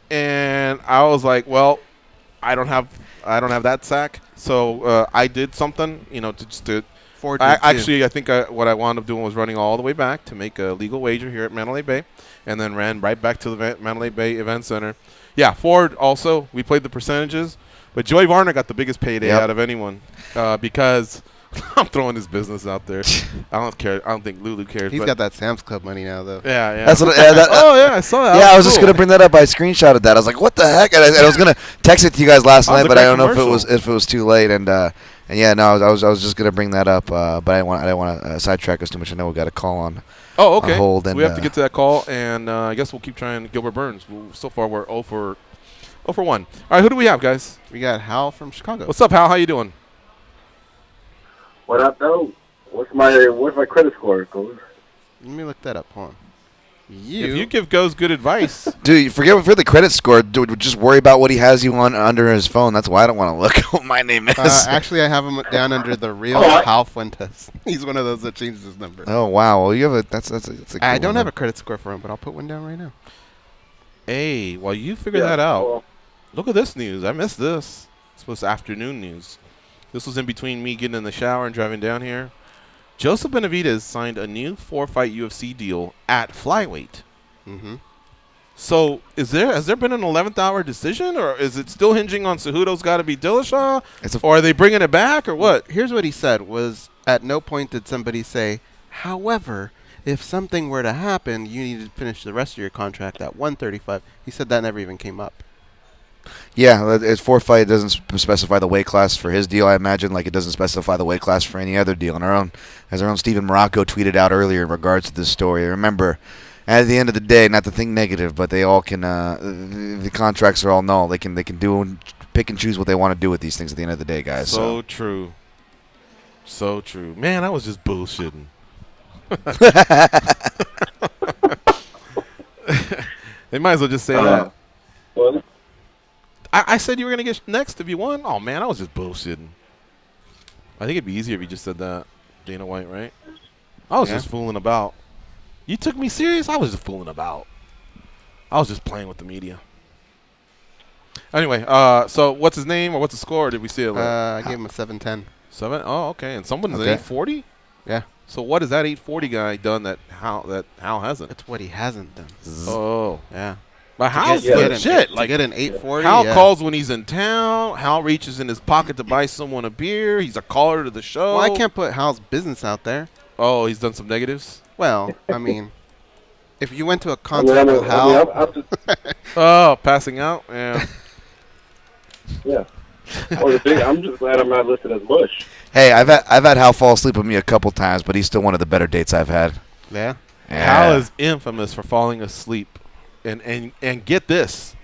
and I was like, well, I don't have that sack, so I did something, to. I think what I wound up doing was running all the way back to make a legal wager here at Mandalay Bay, and then ran right back to the Mandalay Bay Event Center. Yeah, Ford also, we played the percentages, but Joey Varner got the biggest payday out of anyone because I'm throwing his business out there. I don't care. I don't think Lulu cares. He's but got that Sam's Club money now, though. Yeah, yeah. That's what. Oh yeah, I saw that. Yeah, That I was just cool. gonna bring that up. I screenshotted that. I was like, "What the heck?" And I was gonna text it to you guys last That was night, a but I great don't know if commercial. it was too late. And yeah, no, I was just gonna bring that up, but I didn't want to sidetrack us too much. I know we got a call on. Oh, okay. hold and, we have to get to that call, and I guess we'll keep trying Gilbert Burns. So far, we're 0 for 1. All right, who do we have, guys? We got Hal from Chicago. What's up, Hal? How you doing? What up, though? What's my credit score, Goes? Let me look that up. Hold on. If you give Goes good advice, Dude, you forget for the credit score. Dude, just worry about what he has you on under his phone. That's why I don't want to look what my name is. Actually, I have him down under the real Hal Fuentes. He's one of those that changes his number. Oh wow, well you have a that's a cool I don't one, have a credit score for him, but I'll put one down right now. hey, while you figure that out, look at this news. I missed this. This was afternoon news. This was in between me getting in the shower and driving down here. Joseph Benavidez signed a new 4-fight UFC deal at flyweight. Mm-hmm. So, has there been an 11th hour decision, or is it still hinging on Cejudo's got to be Dillashaw, or are they bringing it back, or what? Here's what he said: was at no point did somebody say, however, if something were to happen, you need to finish the rest of your contract at 135. He said that never even came up. Yeah, it's 4-fight. It doesn't specify the weight class for his deal. I imagine like it doesn't specify the weight class for any other deal. And as our own Stephen Morocco tweeted out earlier in regards to this story. Remember, at the end of the day, not to think negative, but they all can. The contracts are all null. They can do and pick and choose what they want to do with these things at the end of the day, guys. So true. So true. Man, I was just bullshitting. They might as well just say that. Well, I said you were going to get next if you won. Oh, man, I was just bullshitting. I think it'd be easier if you just said that, Dana White, right? I was just fooling about. You took me serious? I was just fooling about. I was just playing with the media. Anyway, so what's his name or what's the score? Did we see it? I gave him a 7-10. 7? Oh, okay. And someone's at Okay. 840? Yeah. So what has that 840 guy done that Hal hasn't? That's what he hasn't done. Oh. Yeah. But Hal's get an- legit. To Like, get an 840. Hal yeah. calls when he's in town. Hal reaches in his pocket to buy someone a beer. He's a caller to the show. Well, I can't put Hal's business out there. Oh, he's done some negatives? Well, I mean, if you went to a concert with Hal, I'm just, Oh, passing out? Yeah. yeah. Well, I'm just glad I'm not listed as Bush. Hey, I've had Hal fall asleep with me a couple times, but he's still one of the better dates I've had. yeah. Hal is infamous for falling asleep. And get this.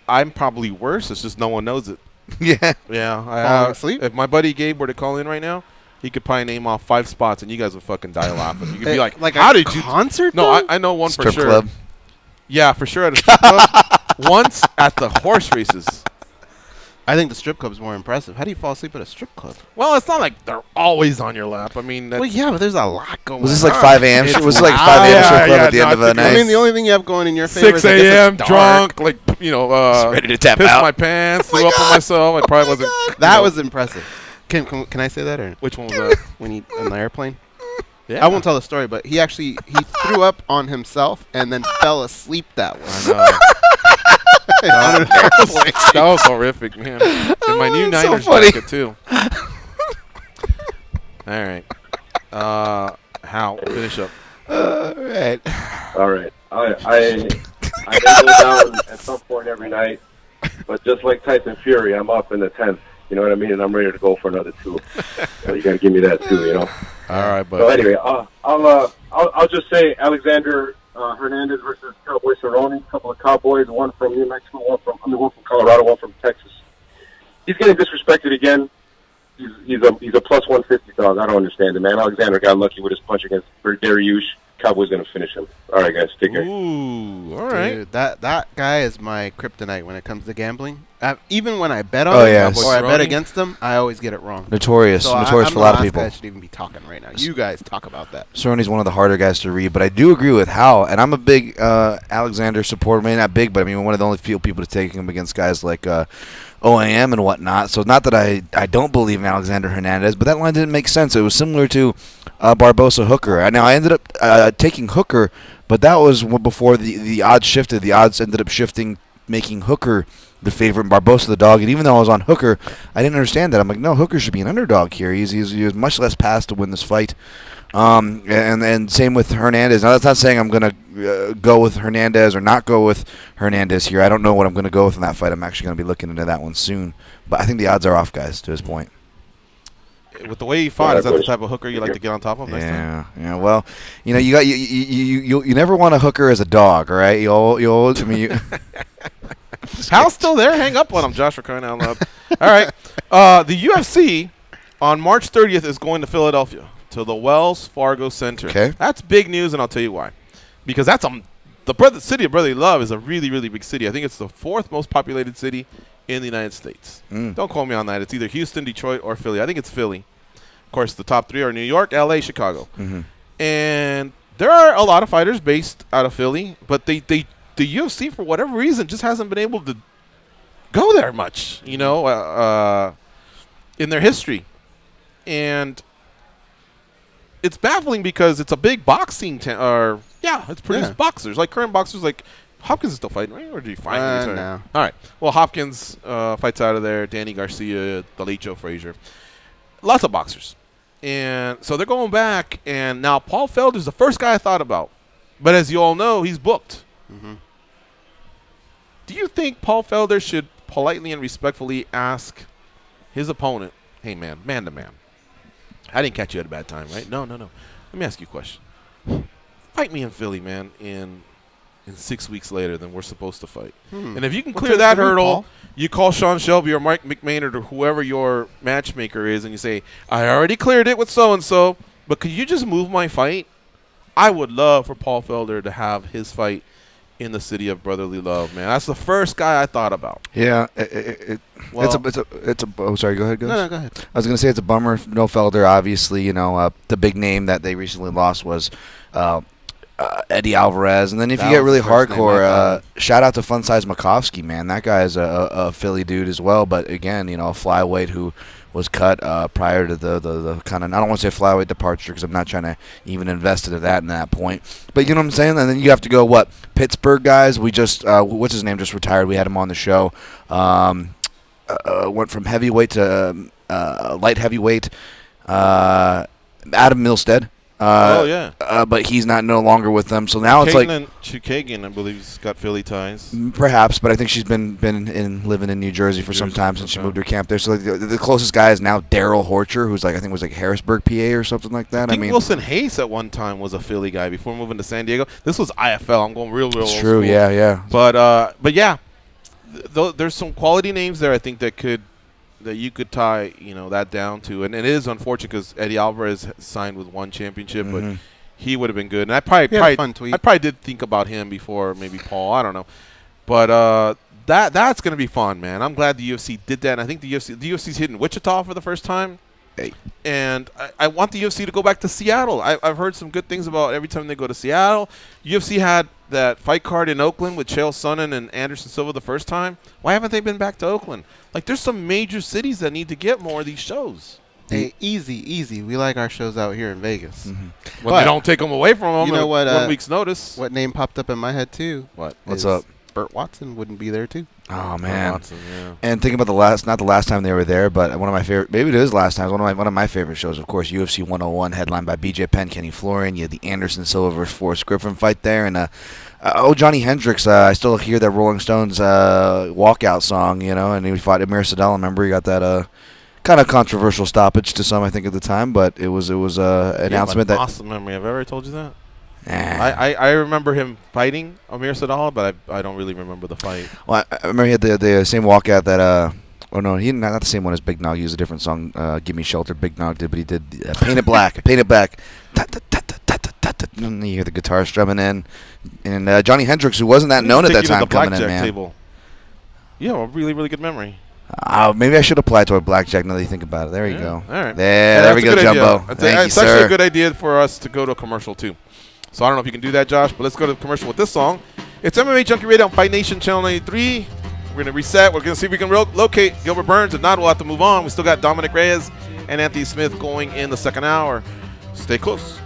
I'm probably worse. It's just no one knows it. Yeah. Yeah. Falling asleep? If my buddy Gabe were to call in right now, he could probably name off 5 spots, and you guys would fucking die laughing. You could be like, like how a did you? concert? No, though? I know one Strip for sure. club. Yeah, for sure at a strip club. Once at the horse races. I think the strip club is more impressive. How do you fall asleep at a strip club? Well, it's not like they're always on your lap. I mean, that's, Well, yeah, but there's a lot going on. Was this like 5 a.m.? It's Was this like loud. 5 a.m. Yeah, strip club yeah, at the no, end of a I think- night? I mean, the only thing you have going in your favor 6 is I guess it's a.m. dark. drunk, like, you know, ready to tap pissed out. my pants, threw up on myself. I probably wasn't. That was impressive. Can I say that or Which one was that? when he on the airplane? Yeah. I won't tell the story, but he threw up on himself and then fell asleep that way. I know. On an airplane. That was horrific, man. And my new that's so Niners funny. jacket, too. All right. Hal, finish up. Right. All right. I go down at some point every night, but just like Tyson Fury, I'm up in the 10th. You know what I mean? And I'm ready to go for another 2. So you got to give me that too, you know. All right, So but anyway, I'll just say Alexander Hernandez versus Cowboy Cerrone. A couple of Cowboys, one from New Mexico, one from Colorado, one from Texas. He's getting disrespected again. He's a plus 150 dog. I don't understand it, man. Alexander got lucky with his punch against Dariush. Cowboys gonna finish him. All right, guys, take care. ooh, all right. Dude, that guy is my kryptonite when it comes to gambling. Even when I bet on Oh, him yeah. or I bet Cerrone? against him, I always get it wrong. Notorious. So Notorious I'm for a lot of the last people. guy that should even be talking right now. You guys talk about that. Cerrone's one of the harder guys to read, but I do agree with Hal, and I'm a big Alexander supporter. Maybe not big, but I mean one of the only few people to take him against guys like OAM and whatnot. So not that I don't believe in Alexander Hernandez, but that line didn't make sense. It was similar to Barbosa Hooker. Now I ended up taking Hooker, but that was before the odds shifted. The odds ended up shifting making Hooker the favorite and Barbosa the dog. And even though I was on Hooker, I didn't understand that. I'm like, no, Hooker should be an underdog here. He has much less pass to win this fight. And same with Hernandez. Now, that's not saying I'm going to go with Hernandez or not go with Hernandez here. I don't know what I'm going to go with in that fight. I'm actually going to be looking into that one soon. But I think the odds are off, guys, to this point. With the way he fought, is that the type of Hooker you like to get on top of next time? Yeah. Well, you know, you never want a Hooker as a dog, all right? Hal's still there. Hang up on him, Josh, for crying out loud. All right. The UFC on March 30th is going to Philadelphia to the Wells Fargo Center. Okay. That's big news, and I'll tell you why. Because that's the city of brotherly love is a really, really big city. I think it's the 4th most populated city in the United States. Don't quote me on that. It's either Houston, Detroit, or Philly. I think it's Philly. Of course, the top 3 are New York, L.A., Chicago. And there are a lot of fighters based out of Philly, but the UFC, for whatever reason, just hasn't been able to go there much, you know, in their history. And it's baffling because it's a big boxing it's produced boxers, like current boxers, like Hopkins is still fighting, right? Or did he finally retire? No. All right. Well, Hopkins fights out of there. Danny Garcia, the late Joe Frazier. Lots of boxers. And so they're going back. And now Paul Felder's the first guy I thought about. But as you all know, he's booked. Do you think Paul Felder should politely and respectfully ask his opponent, hey, man to man, I didn't catch you at a bad time, right? No. Let me ask you a question. Fight me in Philly, man, in 6 weeks later than we're supposed to fight. And if you can clear that hurdle, you call Sean Shelby or Mike McMaynard or whoever your matchmaker is and you say, I already cleared it with so-and-so, but could you just move my fight? I would love for Paul Felder to have his fight in the city of brotherly love, man. That's the first guy I thought about. Yeah, oh, sorry, go ahead, guys. No, go ahead. I was going to say it's a bummer. No Felder, obviously. You know, the big name that they recently lost was Eddie Alvarez. And then if you get really hardcore, shout out to Fun Size Makovsky, man. That guy is a Philly dude as well. But again, you know, a flyweight who was cut prior to the kind of, I don't want to say flyweight departure because I'm not trying to even invest into that point. But you know what I'm saying? And then you have to go, Pittsburgh guys. We just, what's his name, just retired. We had him on the show. Went from heavyweight to light heavyweight. Adam Milstead. But he's no longer with them. So now it's like Chukagian, I believe, has got Philly ties. Perhaps, but I think she's been living in New Jersey for some time since she moved her camp there. So like, the closest guy is now Daryl Horcher, who's I think was Harrisburg, PA, or something like that. I mean, Wilson Hayes at one time was a Philly guy before moving to San Diego. This was IFL. I'm going real. It's true. Yeah. But yeah, there's some quality names there. I think that you could tie, that down to. And it is unfortunate because Eddie Alvarez signed with one championship, but he would have been good. And I probably did think about him before maybe Paul. I don't know. But that's going to be fun, man. I'm glad the UFC did that. And I think the UFC's hitting Wichita for the first time. Hey. And I want the UFC to go back to Seattle. I've heard some good things about every time they go to Seattle. UFC had that fight card in Oakland with Chael Sonnen and Anderson Silva the first time. Why haven't they been back to Oakland? There's some major cities that need to get more of these shows. Hey, easy. We like our shows out here in Vegas. When they don't take them away from them, you know what? 1 week's notice. What name popped up in my head too? What's up? Burt Watson wouldn't be there too. Oh man! Watson, yeah. And think about not the last time they were there, but one of my favorite. Maybe it is last time. One of my favorite shows, of course, UFC 101, headlined by BJ Penn, Kenny Florian. You had the Anderson Silva versus Forrest Griffin fight there, and Johnny Hendricks. I still hear that Rolling Stones walkout song, and he fought Amir Sadal. Remember, he got that kind of controversial stoppage to some, I think, at the time, but it was an announcement that. Awesome memory. Have I ever told you that? I remember him fighting Amir Sadal, but I don't really remember the fight. Well, I remember he had the same walkout that he not the same one as Big Nog. He used a different song, "Give Me Shelter." Big Nog did, but he did "Paint It Black." Paint It Black. And you hear the guitar strumming in, and Johnny Hendricks, who wasn't that known at that time, coming in, man. Table. Yeah, a really, really good memory. Maybe I should apply to a blackjack now that you think about it. There you go. All right. There we go, Jumbo. Thank you, it's sir. Actually a good idea for us to go to a commercial, too. So I don't know if you can do that, Josh, but let's go to the commercial with this song. It's MMA Junkie Radio on Fight Nation Channel 93. We're going to reset. We're going to see if we can locate Gilbert Burns. If not, we'll have to move on. We still got Dominic Reyes and Anthony Smith going in the second hour. Stay close.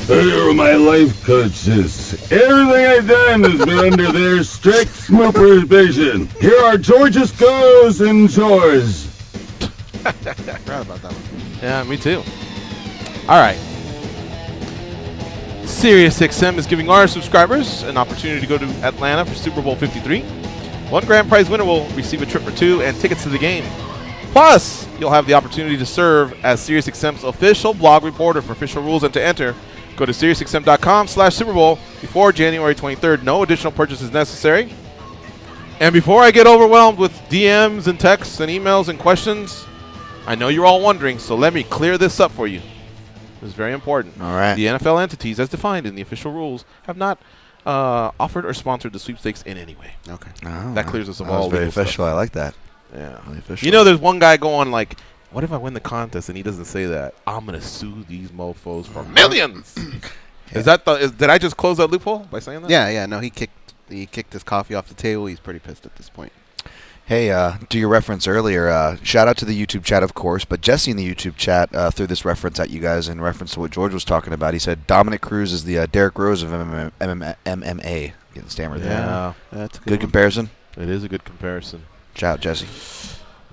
They're my life coaches. Everything I've done has been under their strict supervision. Here are George's goes and chores. Forgot about that one. Yeah, me too. All right. SiriusXM is giving our subscribers an opportunity to go to Atlanta for Super Bowl 53. One grand prize winner will receive a trip for two and tickets to the game. Plus, you'll have the opportunity to serve as SiriusXM's official blog reporter for official rules, and to enter, go to SiriusXM.com/Super Bowl before January 23rd. No additional purchase is necessary. And before I get overwhelmed with DMs and texts and emails and questions, I know you're all wondering, so let me clear this up for you. This is very important. All right. The NFL entities, as defined in the official rules, have not offered or sponsored the sweepstakes in any way. Okay. Oh, That clears us of that all was very legal official. stuff. I like that. Yeah. Really official. You know, there's one guy going like, what if I win the contest and he doesn't say that? I'm going to sue these mofos for millions. Is that did I just close that loophole by saying that? Yeah. No, he kicked his coffee off the table. He's pretty pissed at this point. Hey, to your reference earlier, shout out to the YouTube chat, of course, but Jesse in the YouTube chat threw this reference at you guys in reference to what George was talking about. He said Dominic Cruz is the Derrick Rose of MMA. Getting stammered there. Yeah. That's a Good comparison. It is a good comparison. Shout out, Jesse.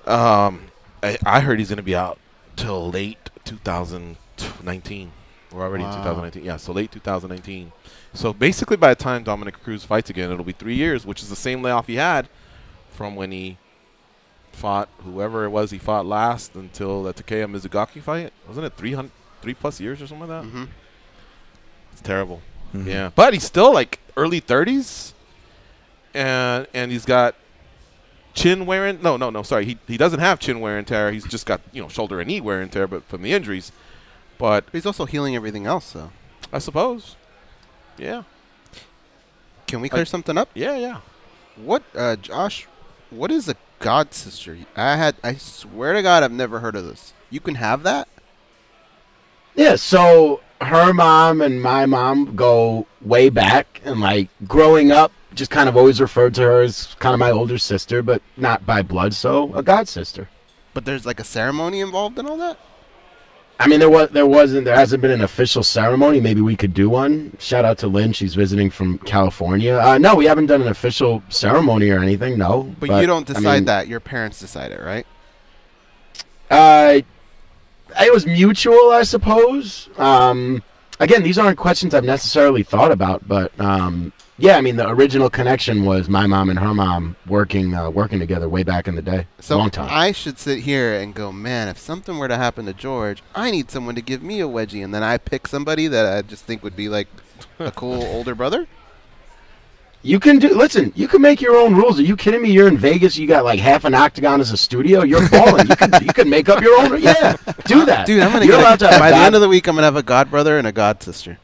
I heard he's going to be out till late 2019. We're already in 2019. Yeah, so late 2019. So basically by the time Dominic Cruz fights again, it'll be 3 years, which is the same layoff he had from when he fought whoever it was he fought last until the Takeya Mizugaki fight. Wasn't it 3+ years or something like that? Mm-hmm. It's terrible. Mhm. Yeah, but he's still like early 30s, and he's got chin wear and no. Sorry, he doesn't have chin wear and tear. He's just got shoulder and knee wear and tear, but from the injuries. But He's also healing everything else, though. I suppose, yeah, Can we clear something up? yeah. What, Josh? What is a god sister? I swear to God, I've never heard of this. You can have that? Yeah, so her mom and my mom go way back, and like growing up, just kind of always referred to her as kind of my older sister, but not by blood, so a god sister. But there's like a ceremony involved in all that? I mean, there hasn't been an official ceremony. Maybe we could do one. Shout out to Lynn. She's visiting from California. No, we haven't done an official ceremony or anything. No. But you don't decide that. Your parents decide it, right? It was mutual, I suppose. Again, these aren't questions I've necessarily thought about, but yeah, I mean, the original connection was my mom and her mom working together way back in the day. So Long time. I should sit here and go, man, if something were to happen to George, I need someone to give me a wedgie, and then I pick somebody that I just think would be like a cool older brother? You can you can make your own rules. Are you kidding me? You're in Vegas. You got like half an octagon as a studio. You're balling. you can make up your own. Yeah, do that. Dude, I'm going You're allowed to, to have by the god- end of the week, I'm going to have a god brother and a god sister.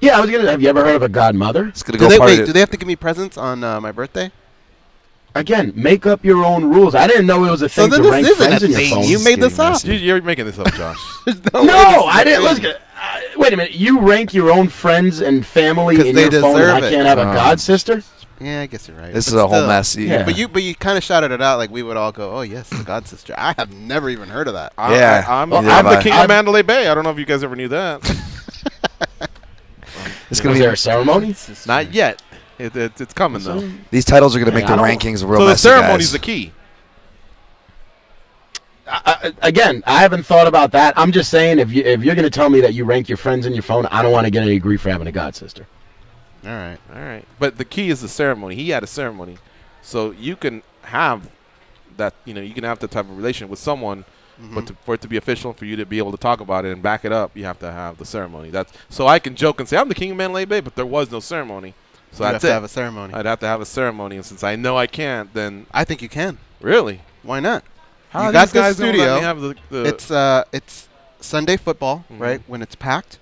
Yeah, have you ever heard of a godmother? It's gonna Do go they, party. do they have to give me presents on my birthday? Again, make up your own rules. I didn't know it was a So thing then to this rank isn't friends a in your thing. phone. You made this up. You're making this up, Josh. No, I didn't. Listen, wait a minute. You rank your own friends and family 'Cause in they your phone, and deserve I it. can't have a god sister? Yeah, I guess you're right. This But is a whole still. mess. Yeah. But you kind of shouted it out like we would all go, oh, yes, the god sister. I have never even heard of that. Yeah. I'm Neither the have I. king of Mandalay Bay. I don't know if you guys ever knew that. It's gonna Was be there a ceremony? Not yet. It's coming though. these titles are gonna make Yeah, the I don't- rankings real So the messy, ceremony's guys. the key. Again, I haven't thought about that. I'm just saying, if you're going to tell me that you rank your friends in your phone, I don't want to get any grief for having a god sister. All right. All right. But the key is the ceremony. He had a ceremony. So you can have that, you can have that type of relation with someone, but for it to be official, for you to be able to talk about it and back it up, you have to have the ceremony. So I can joke and say, I'm the king of Mandalay Bay, but there was no ceremony. So You that's have it. to have a ceremony. I'd have to have a ceremony, and since I know I can't, then I think you can. really, Why not? how You are got these guys the gonna let studio. me have the It's Sunday football, right? When it's packed,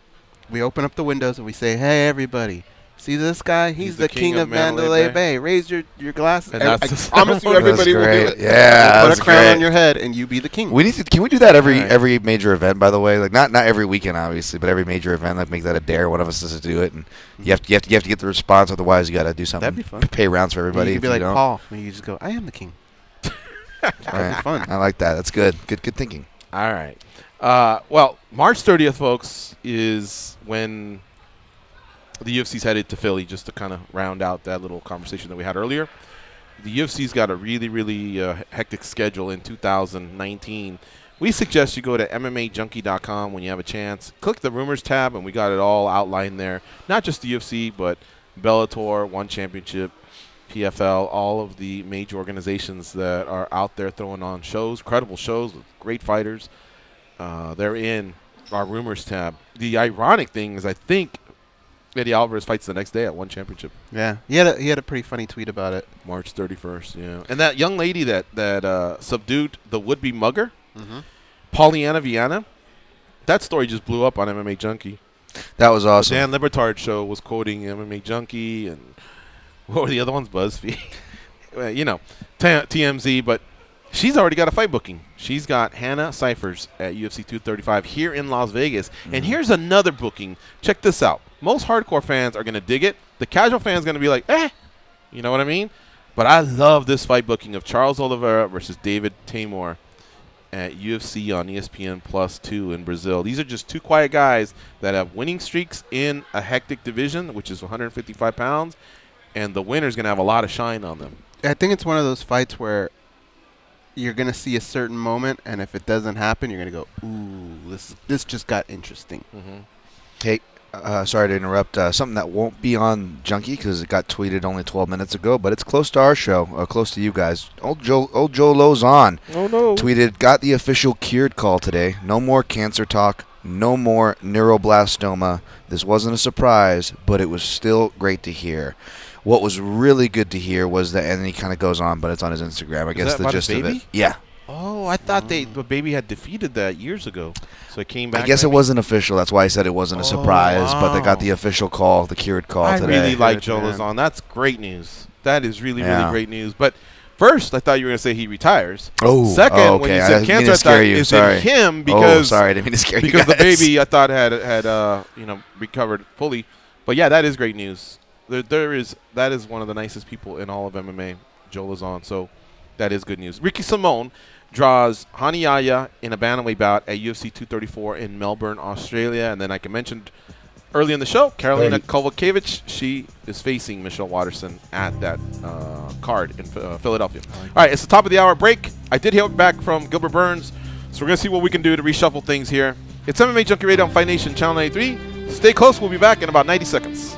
we open up the windows and we say, "Hey, everybody, see this guy? He's the king of Mandalay Bay. Raise your glasses." And I that's the promise you, ceremony. everybody will do great. it. Yeah, Put that's a crown great. on your head and you be the king. Can we do that every Alright. every major event? By the way, like not every weekend, obviously, but every major event, like make that a dare. One of us has to do it, and you have to get the response. Otherwise, you got to do something. That'd be fun. Pay rounds for everybody. You if could be like don't. Paul, and you just go, "I am the king." That'd Right. be fun. I like that. That's good. Good thinking. All right. Well, March 30th, folks, is when the UFC's headed to Philly just to kind of round out that little conversation that we had earlier. The UFC's got a really, really hectic schedule in 2019. We suggest you go to MMAjunkie.com when you have a chance. Click the Rumors tab, and we got it all outlined there. Not just the UFC, but Bellator, One Championship, PFL, all of the major organizations that are out there throwing on shows, credible shows with great fighters. They're in our Rumors tab. The ironic thing is I think Eddie Alvarez fights the next day at One Championship. Yeah, he had a pretty funny tweet about it. March 31st, yeah. And that young lady that subdued the would-be mugger, Pollyanna Viana, that story just blew up on MMA Junkie. That was awesome. The Dan Libertard show was quoting MMA Junkie, and what were the other ones? BuzzFeed. Well, you know, TMZ, but she's already got a fight booking. She's got Hannah Cyphers at UFC 235 here in Las Vegas. And here's another booking. Check this out. Most hardcore fans are going to dig it. The casual fans are going to be like, eh. You know what I mean? But I love this fight booking of Charles Oliveira versus David Taymor at UFC on ESPN Plus 2 in Brazil. These are just two quiet guys that have winning streaks in a hectic division, which is 155 pounds, and the winner's going to have a lot of shine on them. I think it's one of those fights where you're going to see a certain moment, and if it doesn't happen, you're going to go, ooh, this just got interesting. Hey, sorry to interrupt. Something that won't be on Junkie because it got tweeted only 12 minutes ago, but it's close to our show, close to you guys. Old Joe Lozon tweeted, got the official cured call today. No more cancer talk. No more neuroblastoma. This wasn't a surprise, but it was still great to hear. What was really good to hear was that, and then he kind of goes on, but it's on his Instagram. I guess the gist of it. Yeah. Oh, I thought the baby had defeated that years ago, so it came back. I guess it wasn't official. That's why I said it wasn't a surprise, but they got the official call, the cured call today. I really like Joe Lozon. That's great news. That is really, really great news. But first, I thought you were going to say he retires. Oh, second, okay. when you said cancer, I thought is it him because sorry, I didn't mean to scare you because guys. the baby I thought had recovered fully. But yeah, that is great news. That is one of the nicest people in all of MMA, Joe Lozon. So that is good news. Ricky Simone draws Hani Yahya in a bantamweight bout at UFC 234 in Melbourne, Australia. And then, like I mentioned early in the show, Karolina Kowalkiewicz, she is facing Michelle Waterson at that card in Philadelphia. All right, it's the top of the hour break. I did hear back from Gilbert Burns, so we're going to see what we can do to reshuffle things here. It's MMA Junkie Radio on Fight Nation Channel 93. Stay close. We'll be back in about 90 seconds.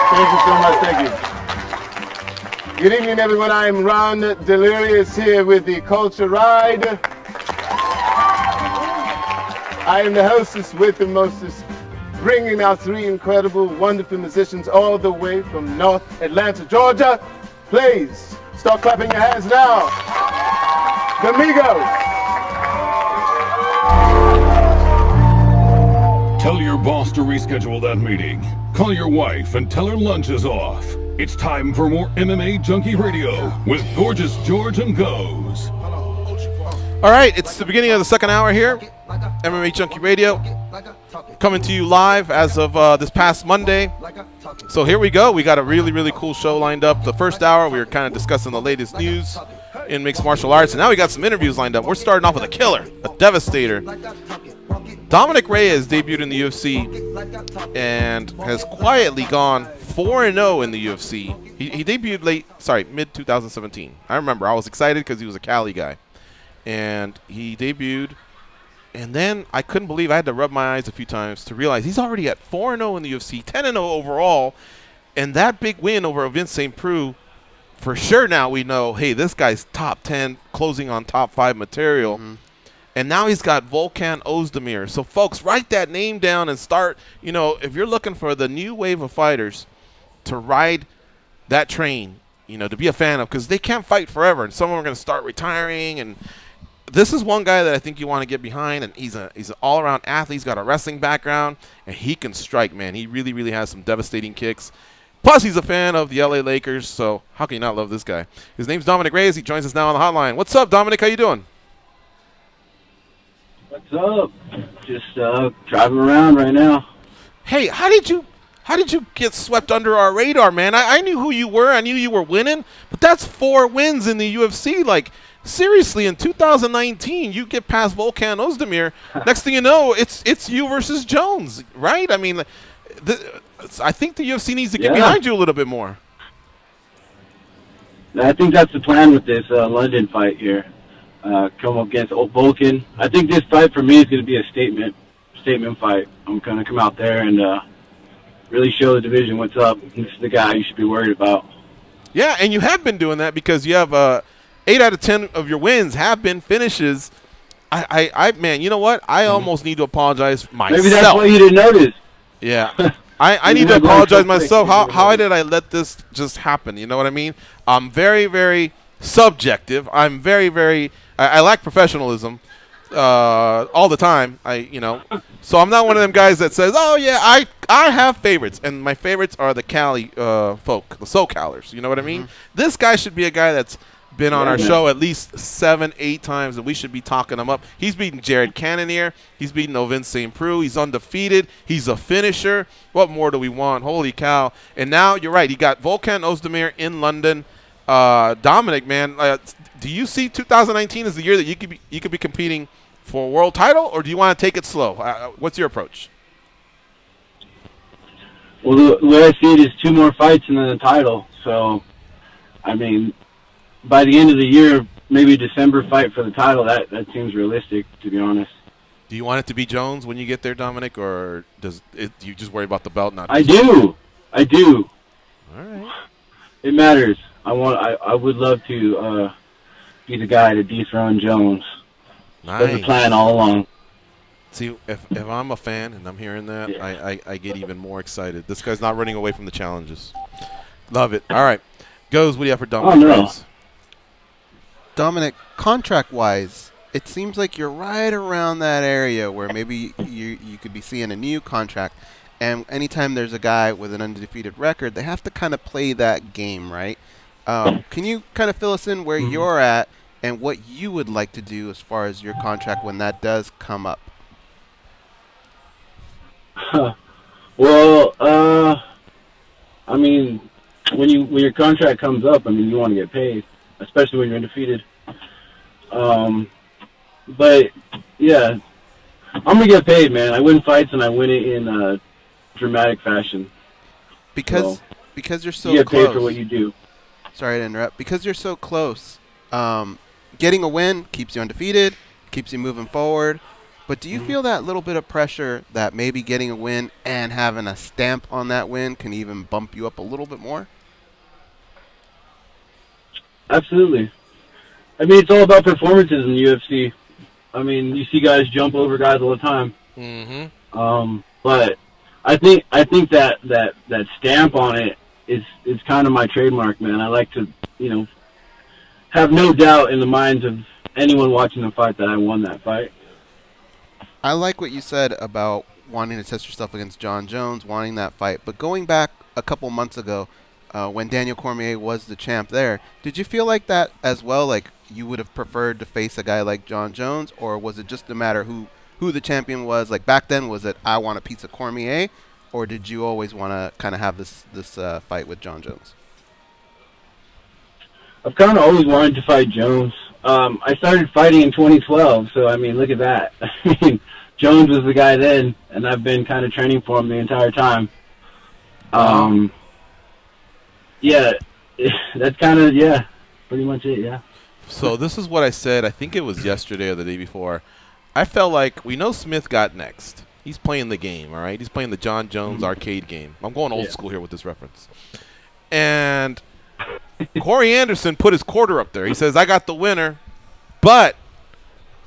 Thank you so much. Thank you. Good evening, everyone. I am Ron Delirious here with the Culture Ride. I am the hostess with the mostest, bringing out three incredible, wonderful musicians all the way from North Atlanta, Georgia. Please start clapping your hands now. The Migos. Tell your boss to reschedule that meeting. Call your wife and tell her lunch is off. It's time for more MMA Junkie Radio with Gorgeous George and Goes. All right, it's the beginning of the second hour here. MMA Junkie Radio coming to you live as of this past Monday. So here we go. We got a really, really cool show lined up. The first hour, we were kind of discussing the latest news in mixed martial arts. And now we got some interviews lined up. We're starting off with a killer, a devastator. Dominic Reyes debuted in the UFC and has quietly gone 4-0 in the UFC. He debuted mid-2017. I remember. I was excited because he was a Cali guy. And he debuted, and then I couldn't believe, I had to rub my eyes a few times to realize he's already at 4-0 in the UFC, 10-0 overall, and that big win over Vince St. Preux, for sure now we know, hey, this guy's top 10, closing on top 5 material. And now he's got Volkan Ozdemir. So, folks, write that name down and start, you know, if you're looking for the new wave of fighters to ride that train, you know, to be a fan of, because they can't fight forever, and some of them are going to start retiring. And this is one guy that I think you want to get behind, and he's an all-around athlete. He's got a wrestling background, and he can strike, man. He really, really has some devastating kicks. Plus, he's a fan of the LA Lakers, so how can you not love this guy? His name's Dominic Reyes. He joins us now on the hotline. What's up, Dominic? How you doing? What's up? Just driving around right now. Hey, how did you get swept under our radar, man? I knew who you were. I knew you were winning, but that's 4 wins in the UFC. Like, seriously, in 2019, you get past Volkan Ozdemir. Next thing you know, it's you versus Jones, right? I mean, I think the UFC needs to get behind you a little bit more. I think that's the plan with this London fight here. Come up against old Volkan. I think this fight for me is going to be a statement fight. I'm going to come out there and really show the division what's up. This is the guy you should be worried about. Yeah, and you have been doing that because you have 8 out of 10 of your wins have been finishes. Man, you know what? I almost need to apologize myself. Maybe that's why you didn't notice. Yeah. I need to apologize myself. How did I let this just happen? You know what I mean? I'm very, very subjective. I'm very, very I lack professionalism all the time. So I'm not one of them guys that says, "Oh yeah, I have favorites," and my favorites are the Cali folk, the SoCalers. You know what I mean? This guy should be a guy that's been on our show at least 7-8 times, and we should be talking him up. He's beaten Jared Cannonier. He's beaten Vince St. Preux. He's undefeated. He's a finisher. What more do we want? Holy cow. And now, you're right, he got Volkan Ozdemir in London. Dominic, man, do you see 2019 as the year that you could be competing for a world title, or do you want to take it slow? What's your approach? Well, the way I see it is 2 more fights and then a title. So, I mean, by the end of the year, maybe a December fight for the title, that seems realistic, to be honest. Do you want it to be Jones when you get there, Dominic, or do you just worry about the belt? I do. All right. It matters. I would love to be the guy to dethrone Jones. Nice. That's the plan all along. See, if I'm a fan and I'm hearing that, I get even more excited. This guy's not running away from the challenges. Love it. All right. Goes, what do you have for Dominic? Oh, no. Dominic, contract-wise, it seems like you're right around that area where maybe you could be seeing a new contract. And anytime there's a guy with an undefeated record, they have to kind of play that game, right? Can you kind of fill us in where you're at and what you would like to do as far as your contract when that does come up? Well, I mean, when your contract comes up, I mean, you want to get paid, especially when you're undefeated. But yeah, I'm gonna get paid, man. I win fights and I win it in dramatic fashion. Because you're so you get close. paid for what you do. Sorry to interrupt. Because you're so close, getting a win keeps you undefeated, keeps you moving forward. But do you feel that little bit of pressure that maybe getting a win and having a stamp on that win can even bump you up a little bit more? Absolutely. I mean, it's all about performances in the UFC. I mean, you see guys jump over guys all the time. But I think that stamp on it is kind of my trademark, man. I like to, have no doubt in the minds of anyone watching the fight that I won that fight. I like what you said about wanting to test yourself against John Jones, wanting that fight. But going back a couple months ago, when Daniel Cormier was the champ there, did you feel like that as well? Like you would have preferred to face a guy like John Jones, or was it just a matter who the champion was? Like back then, was it I want a piece of Cormier, or did you always want to kind of have this fight with John Jones? I've kind of always wanted to fight Jones. I started fighting in 2012, so I mean, look at that. I mean, Jones was the guy then, and I've been kind of training for him the entire time. Yeah, that's kind of, pretty much it, yeah. So this is what I said, I think it was yesterday or the day before. I felt like we know Smith got next. He's playing the game, all right? He's playing the John Jones arcade game. I'm going old school here with this reference. And Corey Anderson put his quarter up there. He says, I got the winner. But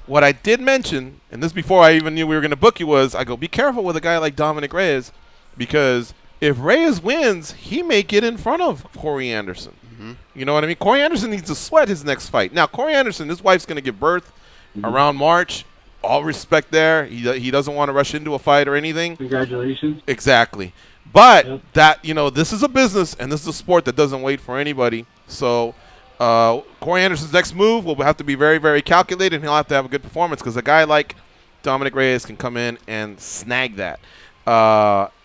what I did mention, and this before I even knew we were going to book you, was I go, be careful with a guy like Dominic Reyes, because if Reyes wins, he may get in front of Corey Anderson. You know what I mean? Corey Anderson needs to sweat his next fight. Now, Corey Anderson, his wife's going to give birth around March. All respect there. He doesn't want to rush into a fight or anything. Congratulations. Exactly. But that, you know, this is a business and this is a sport that doesn't wait for anybody. So Corey Anderson's next move will have to be very, very calculated, and he'll have to have a good performance because a guy like Dominic Reyes can come in and snag that.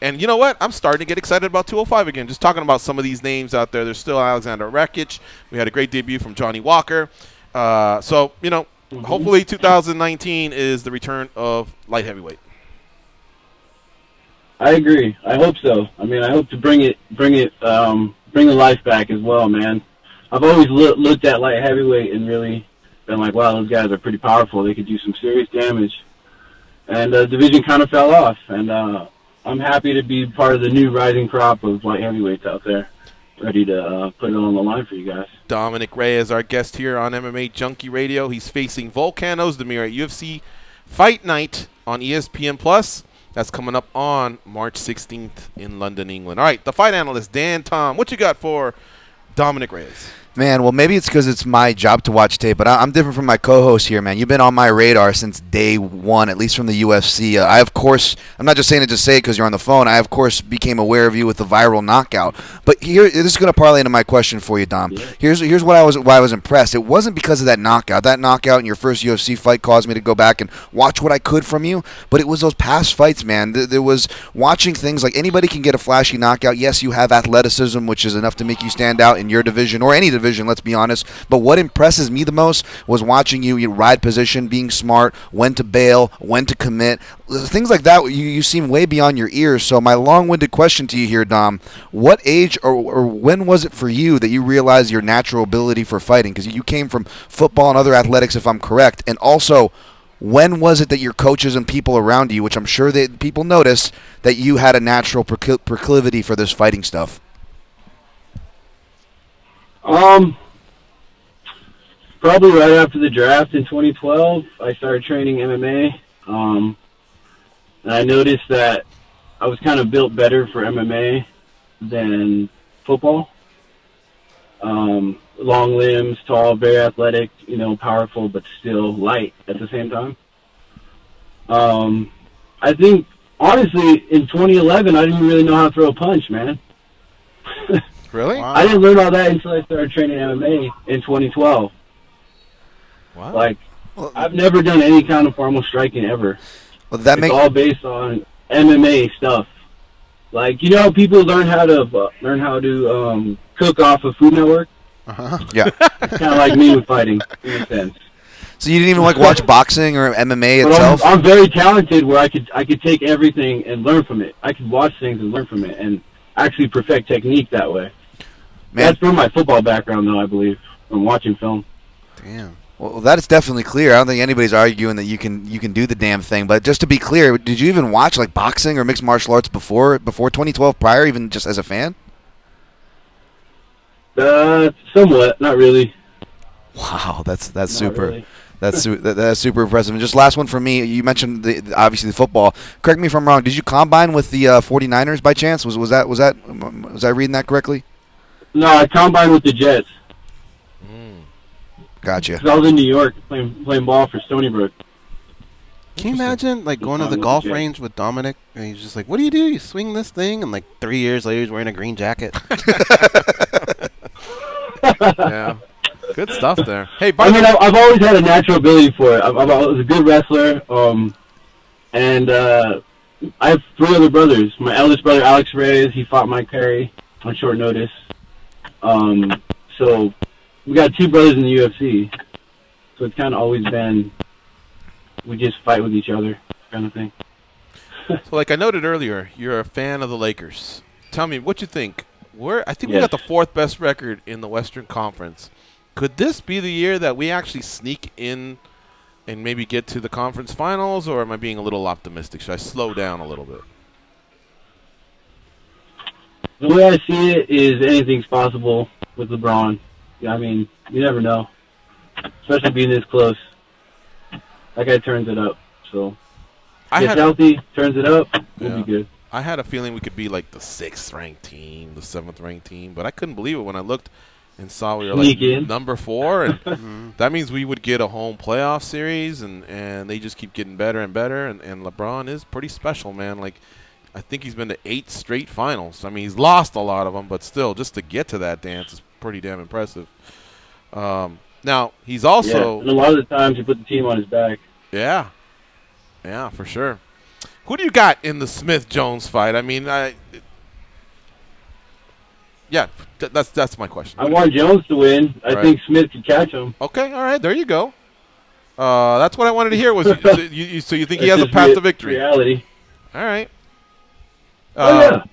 And you know what? I'm starting to get excited about 205 again. Just talking about some of these names out there. There's still Alexander Rakic. We had a great debut from Johnny Walker. So, you know, hopefully 2019 is the return of light heavyweight. I agree. I hope so. I mean, I hope to bring the life back as well, man. I've always looked at light heavyweight and really been like, wow, those guys are pretty powerful. They could do some serious damage. And the division kind of fell off. And I'm happy to be part of the new rising crop of light heavyweights out there, ready to put it on the line for you guys. Dominic Gray is our guest here on MMA Junkie Radio. He's facing Volkan Ozdemir at UFC Fight Night on ESPN+. That's coming up on March 16th in London, England. All right, the fight analyst, Dan Tom, what you got for Dominic Reyes? Man, well, maybe it's because it's my job to watch tape, but I'm different from my co-host here, man. You've been on my radar since day one, at least from the UFC. I, of course, I'm not just saying it to say it because you're on the phone. I, of course, became aware of you with the viral knockout. But here, this is going to parlay into my question for you, Dom. Here's why I was impressed. It wasn't because of that knockout. That knockout in your first UFC fight caused me to go back and watch what I could from you, but it was those past fights, man. There was watching things like anybody can get a flashy knockout. Yes, you have athleticism, which is enough to make you stand out in your division or any division. Let's be honest. But what impresses me the most was watching you ride position, being smart, when to bail, when to commit. Things like that, you seem way beyond your ears. So my long-winded question to you here, Dom, what age or when was it for you that you realized your natural ability for fighting? Because you came from football and other athletics, if I'm correct. And also, when was it that your coaches and people around you, which I'm sure that people noticed, that you had a natural proclivity for this fighting stuff? Probably right after the draft in 2012, I started training MMA. And I noticed that I was kind of built better for MMA than football. Long limbs, tall, very athletic, you know, powerful, but still light at the same time. I think, honestly, in 2011, I didn't really know how to throw a punch, man. Really? Wow. I didn't learn all that until I started training MMA in 2012. Wow. Like, I've never done any kind of formal striking ever. Well, that it's all based on MMA stuff. Like, you know how people learn how to cook off of Food Network? Yeah. It's kind of like me with fighting, in a sense. So you didn't even like watch boxing or MMA But itself? I'm very talented where I could take everything and learn from it. I could watch things and learn from it and actually perfect technique that way. Man. That's from my football background, though, I believe, from watching film. Damn. Well, that is definitely clear. I don't think anybody's arguing that you can do the damn thing. But just to be clear, did you even watch like boxing or mixed martial arts before 2012? Prior, even just as a fan? Somewhat, not really. Wow, that's Not super. really. That's super impressive. And just last one for me. You mentioned obviously the football. Correct me if I'm wrong. Did you combine with the 49ers by chance? Was I reading that correctly? No, I combined with the Jets. Gotcha. I was in New York playing ball for Stony Brook. Can you imagine like going to the golf range with Dominic and he's just like, "What do? You swing this thing?" And like 3 years later, he's wearing a green jacket. Yeah, good stuff there. Hey, I've always had a natural ability for it. I was a good wrestler, and I have 3 other brothers. My eldest brother, Alex Reyes, he fought Mike Perry on short notice. So we got 2 brothers in the UFC. So it's kind of always been, we just fight with each other kind of thing. So, like I noted earlier, you're a fan of the Lakers. Tell me what you think. I think we Yes. got the 4th best record in the Western Conference. Could this be the year that we actually sneak in and maybe get to the conference finals, or am I being a little optimistic? Should I slow down a little bit? The way I see it is anything's possible with LeBron. I mean, you never know, especially being this close. That guy turns it up. So, gets healthy, turns it up, we'll be good. I had a feeling we could be like the 6th ranked team, the 7th ranked team, but I couldn't believe it when I looked and saw we were like number 4, and that means we would get a home playoff series, and they just keep getting better and better, and LeBron is pretty special, man. Like, I think he's been to 8 straight finals. I mean, he's lost a lot of them, but still, just to get to that dance is pretty damn impressive. Now, he's also... Yeah, and a lot of the times you put the team on his back. Yeah. Yeah, for sure. Who do you got in the Smith-Jones fight? I mean, yeah, that's my question. I want Jones to win. I think Smith could catch him. Okay, all right, there you go. That's what I wanted to hear. Was so you think he has a path to victory? Reality. All right. Yeah.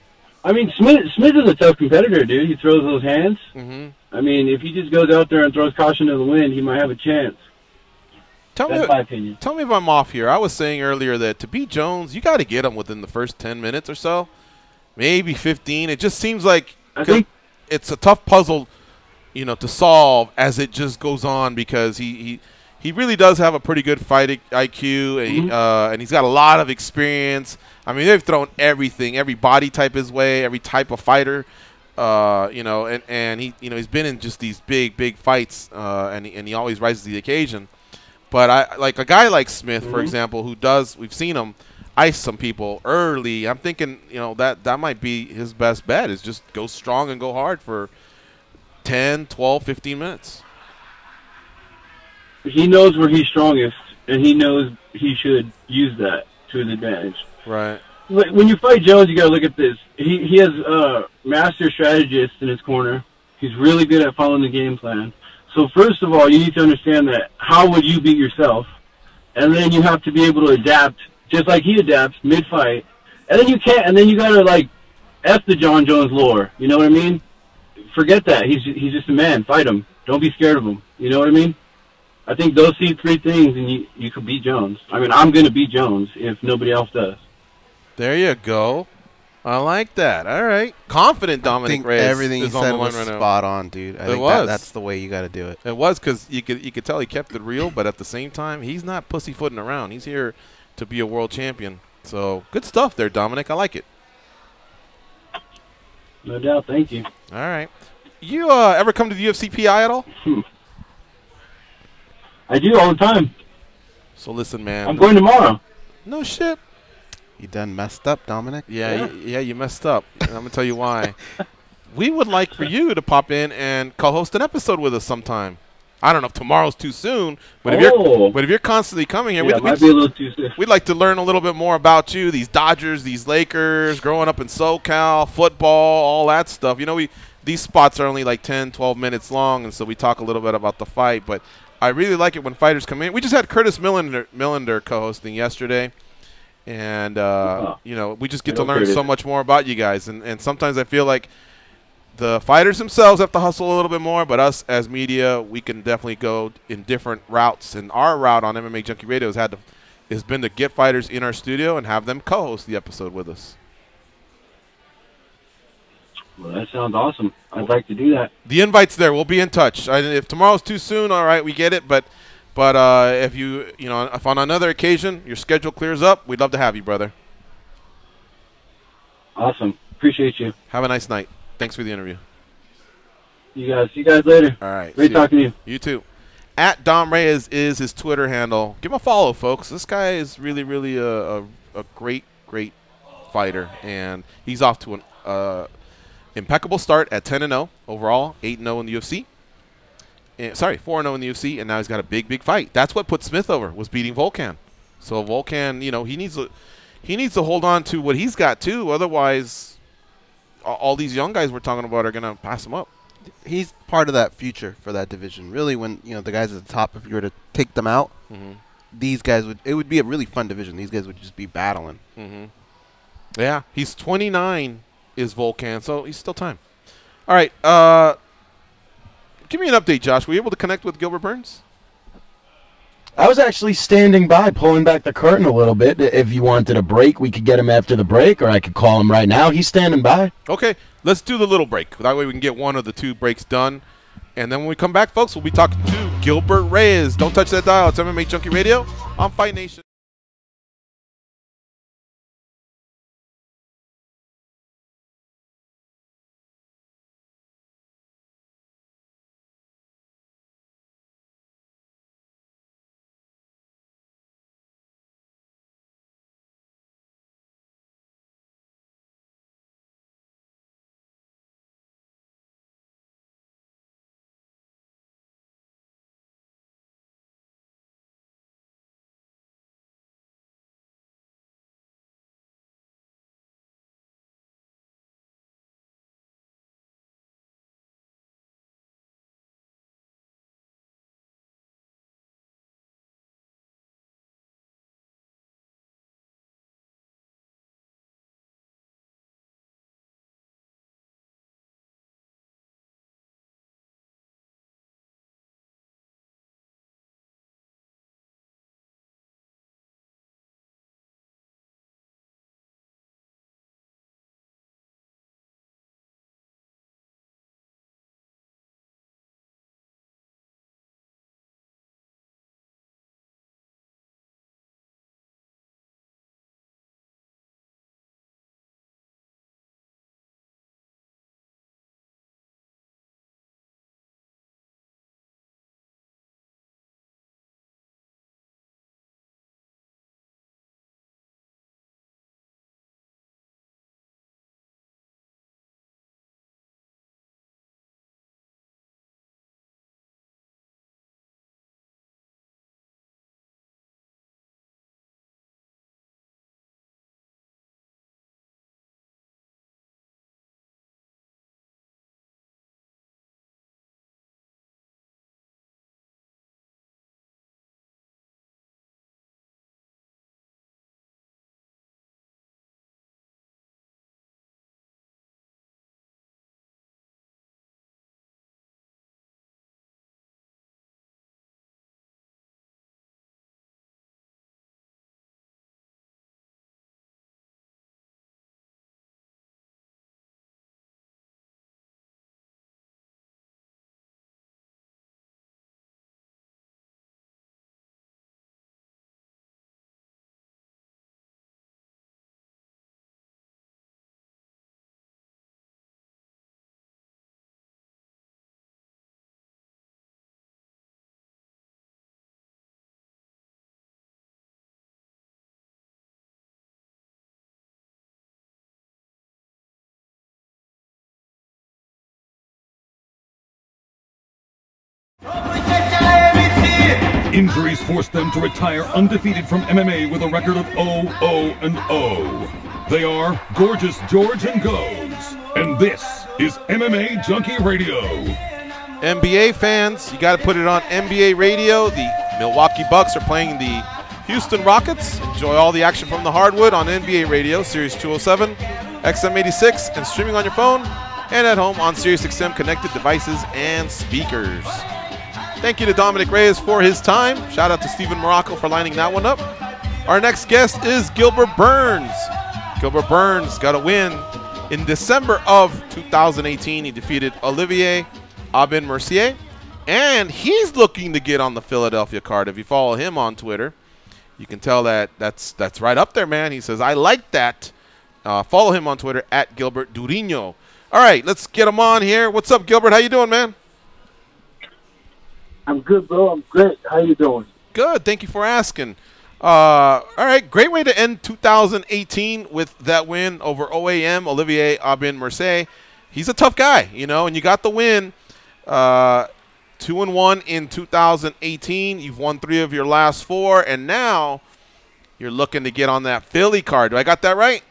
I mean, Smith is a tough competitor, dude. He throws those hands. Mm-hmm. I mean, if he just goes out there and throws caution to the wind, he might have a chance. That's my opinion. Tell me if I'm off here. I was saying earlier that to beat Jones, you got to get him within the first 10 minutes or so, maybe 15. It just seems like I think it's a tough puzzle, to solve as it just goes on, because he really does have a pretty good fight IQ, and he's got a lot of experience. I mean, they've thrown everything, every body type his way, every type of fighter, and he, he's been in just these big fights, and he always rises to the occasion. But I like a guy like Smith, for example, we've seen him ice some people early. I'm thinking, that might be his best bet, is just go strong and go hard for 10, 12, 15 minutes. he knows where he's strongest, and he knows he should use that to his advantage. Right. When you fight Jones, you got to look at this. He has a master strategist in his corner. He's really good at following the game plan. So first of all, you need to understand that how would you beat yourself, and then you have to be able to adapt just like he adapts mid-fight, and then you can't, and then you gotta like F the John Jones lore. You know what I mean? Forget that. He's just a man. Fight him. Don't be scared of him. You know what I mean? I think those three things, and you could beat Jones. I mean, I'm gonna beat Jones if nobody else does. There you go. I like that. All right. Confident Dominic Reyes. Everything you said was spot on, dude. I think that's the way you got to do it. It was, because you could tell he kept it real, but at the same time, he's not pussyfooting around. He's here to be a world champion. So good stuff there, Dominic. I like it. No doubt. Thank you. All right. You ever come to the UFC PI at all? I do all the time. So listen, man. I'm going tomorrow. No shit. You done messed up, Dominic? Yeah, you messed up. And I'm going to tell you why. We would like for you to pop in and co-host an episode with us sometime. I don't know if tomorrow's too soon, but if you're constantly coming here, yeah, might be a little too soon. We'd like to learn a little bit more about you, these Dodgers, these Lakers, growing up in SoCal, football, all that stuff. You know, these spots are only like 10, 12 minutes long, and so we talk a little bit about the fight. But I really like it when fighters come in. We just had Curtis Millender co-hosting yesterday. And, we just get to learn so much more about you guys. And sometimes I feel like the fighters themselves have to hustle a little bit more, but us as media, we can definitely go in different routes. And our route on MMA Junkie Radio has been to get fighters in our studio and have them co-host the episode with us. Well, that sounds awesome. I'd like to do that. The invite's there. We'll be in touch. If tomorrow's too soon, all right, we get it. But if if on another occasion your schedule clears up, we'd love to have you, brother. Awesome. Appreciate you. Have a nice night. Thanks for the interview. See you guys later. All right. Great talking to you. You too. At Dom Reyes is his Twitter handle. Give him a follow, folks. This guy is really, really a great fighter, and he's off to an impeccable start at 10-0 overall, 8-0 in the UFC. 4-0 in the UFC, and now he's got a big fight. That's what put Smith over, was beating Volkan. So Volkan, he needs to hold on to what he's got too. Otherwise, all these young guys we're talking about are gonna pass him up. He's part of that future for that division. Really, when the guys at the top, if you were to take them out, these guys it would be a really fun division. These guys would just be battling. Yeah, he's 29 is Volkan, so he's still time. All right, give me an update, Josh. Were you able to connect with Gilbert Burns? I was actually standing by, pulling back the curtain a little bit. If you wanted a break, we could get him after the break, or I could call him right now. He's standing by. Okay, let's do the little break. That way we can get one of the two breaks done. And then when we come back, folks, we'll be talking to Gilbert Reyes. Don't touch that dial. It's MMA Junkie Radio on Fight Nation. Injuries forced them to retire undefeated from MMA with a record of 0-0-0. They are Gorgeous George and Goes, and this is MMA Junkie Radio. NBA fans, you got to put it on NBA Radio. The Milwaukee Bucks are playing the Houston Rockets. Enjoy all the action from the hardwood on NBA Radio, Series 207, XM86, and streaming on your phone and at home on SiriusXM connected devices and speakers. Thank you to Dominic Reyes for his time. Shout out to Stephen Morocco for lining that one up. Our next guest is Gilbert Burns. Gilbert Burns got a win in December of 2018. He defeated Olivier Aubin-Mercier, and he's looking to get on the Philadelphia card. If you follow him on Twitter, you can tell that that's right up there, man. He says, I like that. Follow him on Twitter at Gilbert Durino. All right, let's get him on here. What's up, Gilbert? How you doing, man? I'm good, bro. I'm great. How you doing? Good. Thank you for asking. All right, great way to end 2018 with that win over OAM, Olivier Aubin-Mercier. He's a tough guy, you know, and you got the win. 2-1 in 2018. You've won 3 of your last 4, and now you're looking to get on that Philly card. Do I got that right?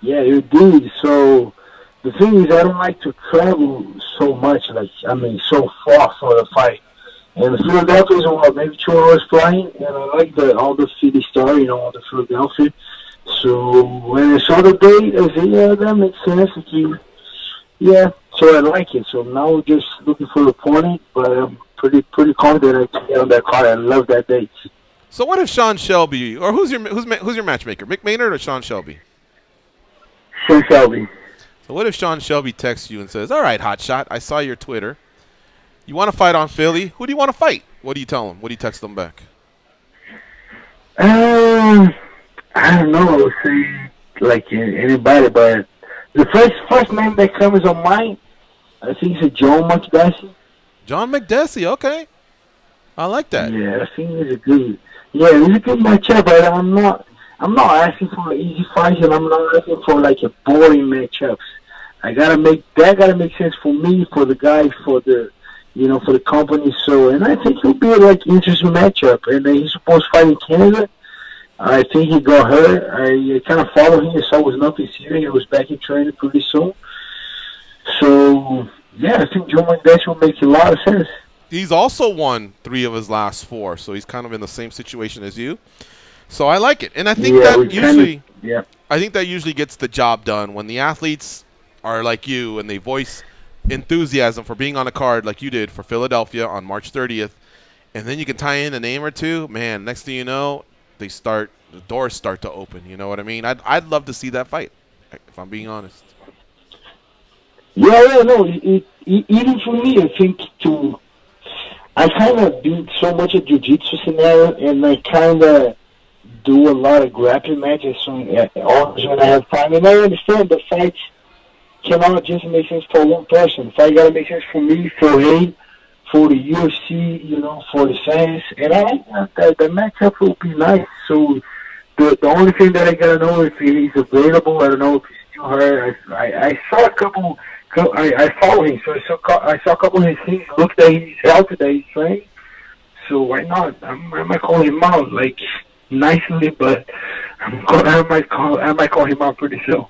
Yeah, you do. So the thing is, I don't like to travel so much, so far for the fight. And the Philadelphia is what, maybe 2 hours flying, and I like all the Philly star, you know, all the Philadelphia. So when I saw the date, I said, yeah, that makes sense. Yeah, so I like it. So now we're just looking for the opponent, but I'm pretty confident I can get on that card. I love that date. So what if Sean Shelby, or who's your matchmaker, Mick Maynard or Sean Shelby? Sean Shelby. So what if Sean Shelby texts you and says, all right, Hotshot, I saw your Twitter. You want to fight on Philly? Who do you want to fight? What do you tell him? What do you text them back? I don't know. I would say like anybody, but the first name that comes on mind, I think it's John McDessie. John McDessie, okay. I like that. Yeah, I think it's a good matchup, but I'm not asking for easy fights, and I'm not asking for like a boring matchups. That gotta make sense for me, for the guys, for the company. So, and I think it'll be like interesting matchup. And he's supposed to fight in Canada. I think he got hurt. I kind of followed him. I saw was nothing serious. He was back in training pretty soon. So, yeah, I think Joe McDessie will make a lot of sense. He's also won 3 of his last 4, so he's kind of in the same situation as you. So I like it, and I think I think that usually gets the job done when the athletes are like you and they voice enthusiasm for being on a card like you did for Philadelphia on March 30th, and then you can tie in a name or two. Man, next thing you know, the doors start to open. You know what I mean? I'd love to see that fight, if I'm being honest. Yeah, no. Even for me, I think I kind of do so much of jiu-jitsu scenario, and I kind of do a lot of grappling matches always when I have time. And I understand the fights cannot just make sense for one person. Fight got to make sense for me, for him, for the UFC, you know, for the fans. And I like that the matchup will be nice. So the only thing that I got to know if he's available, I don't know if he's still hurt. I saw a couple. I follow him, so I saw a couple of his things. Looked at he's healthy, that he's trained. So why not? I might call him out like nicely, but I might call him out pretty soon.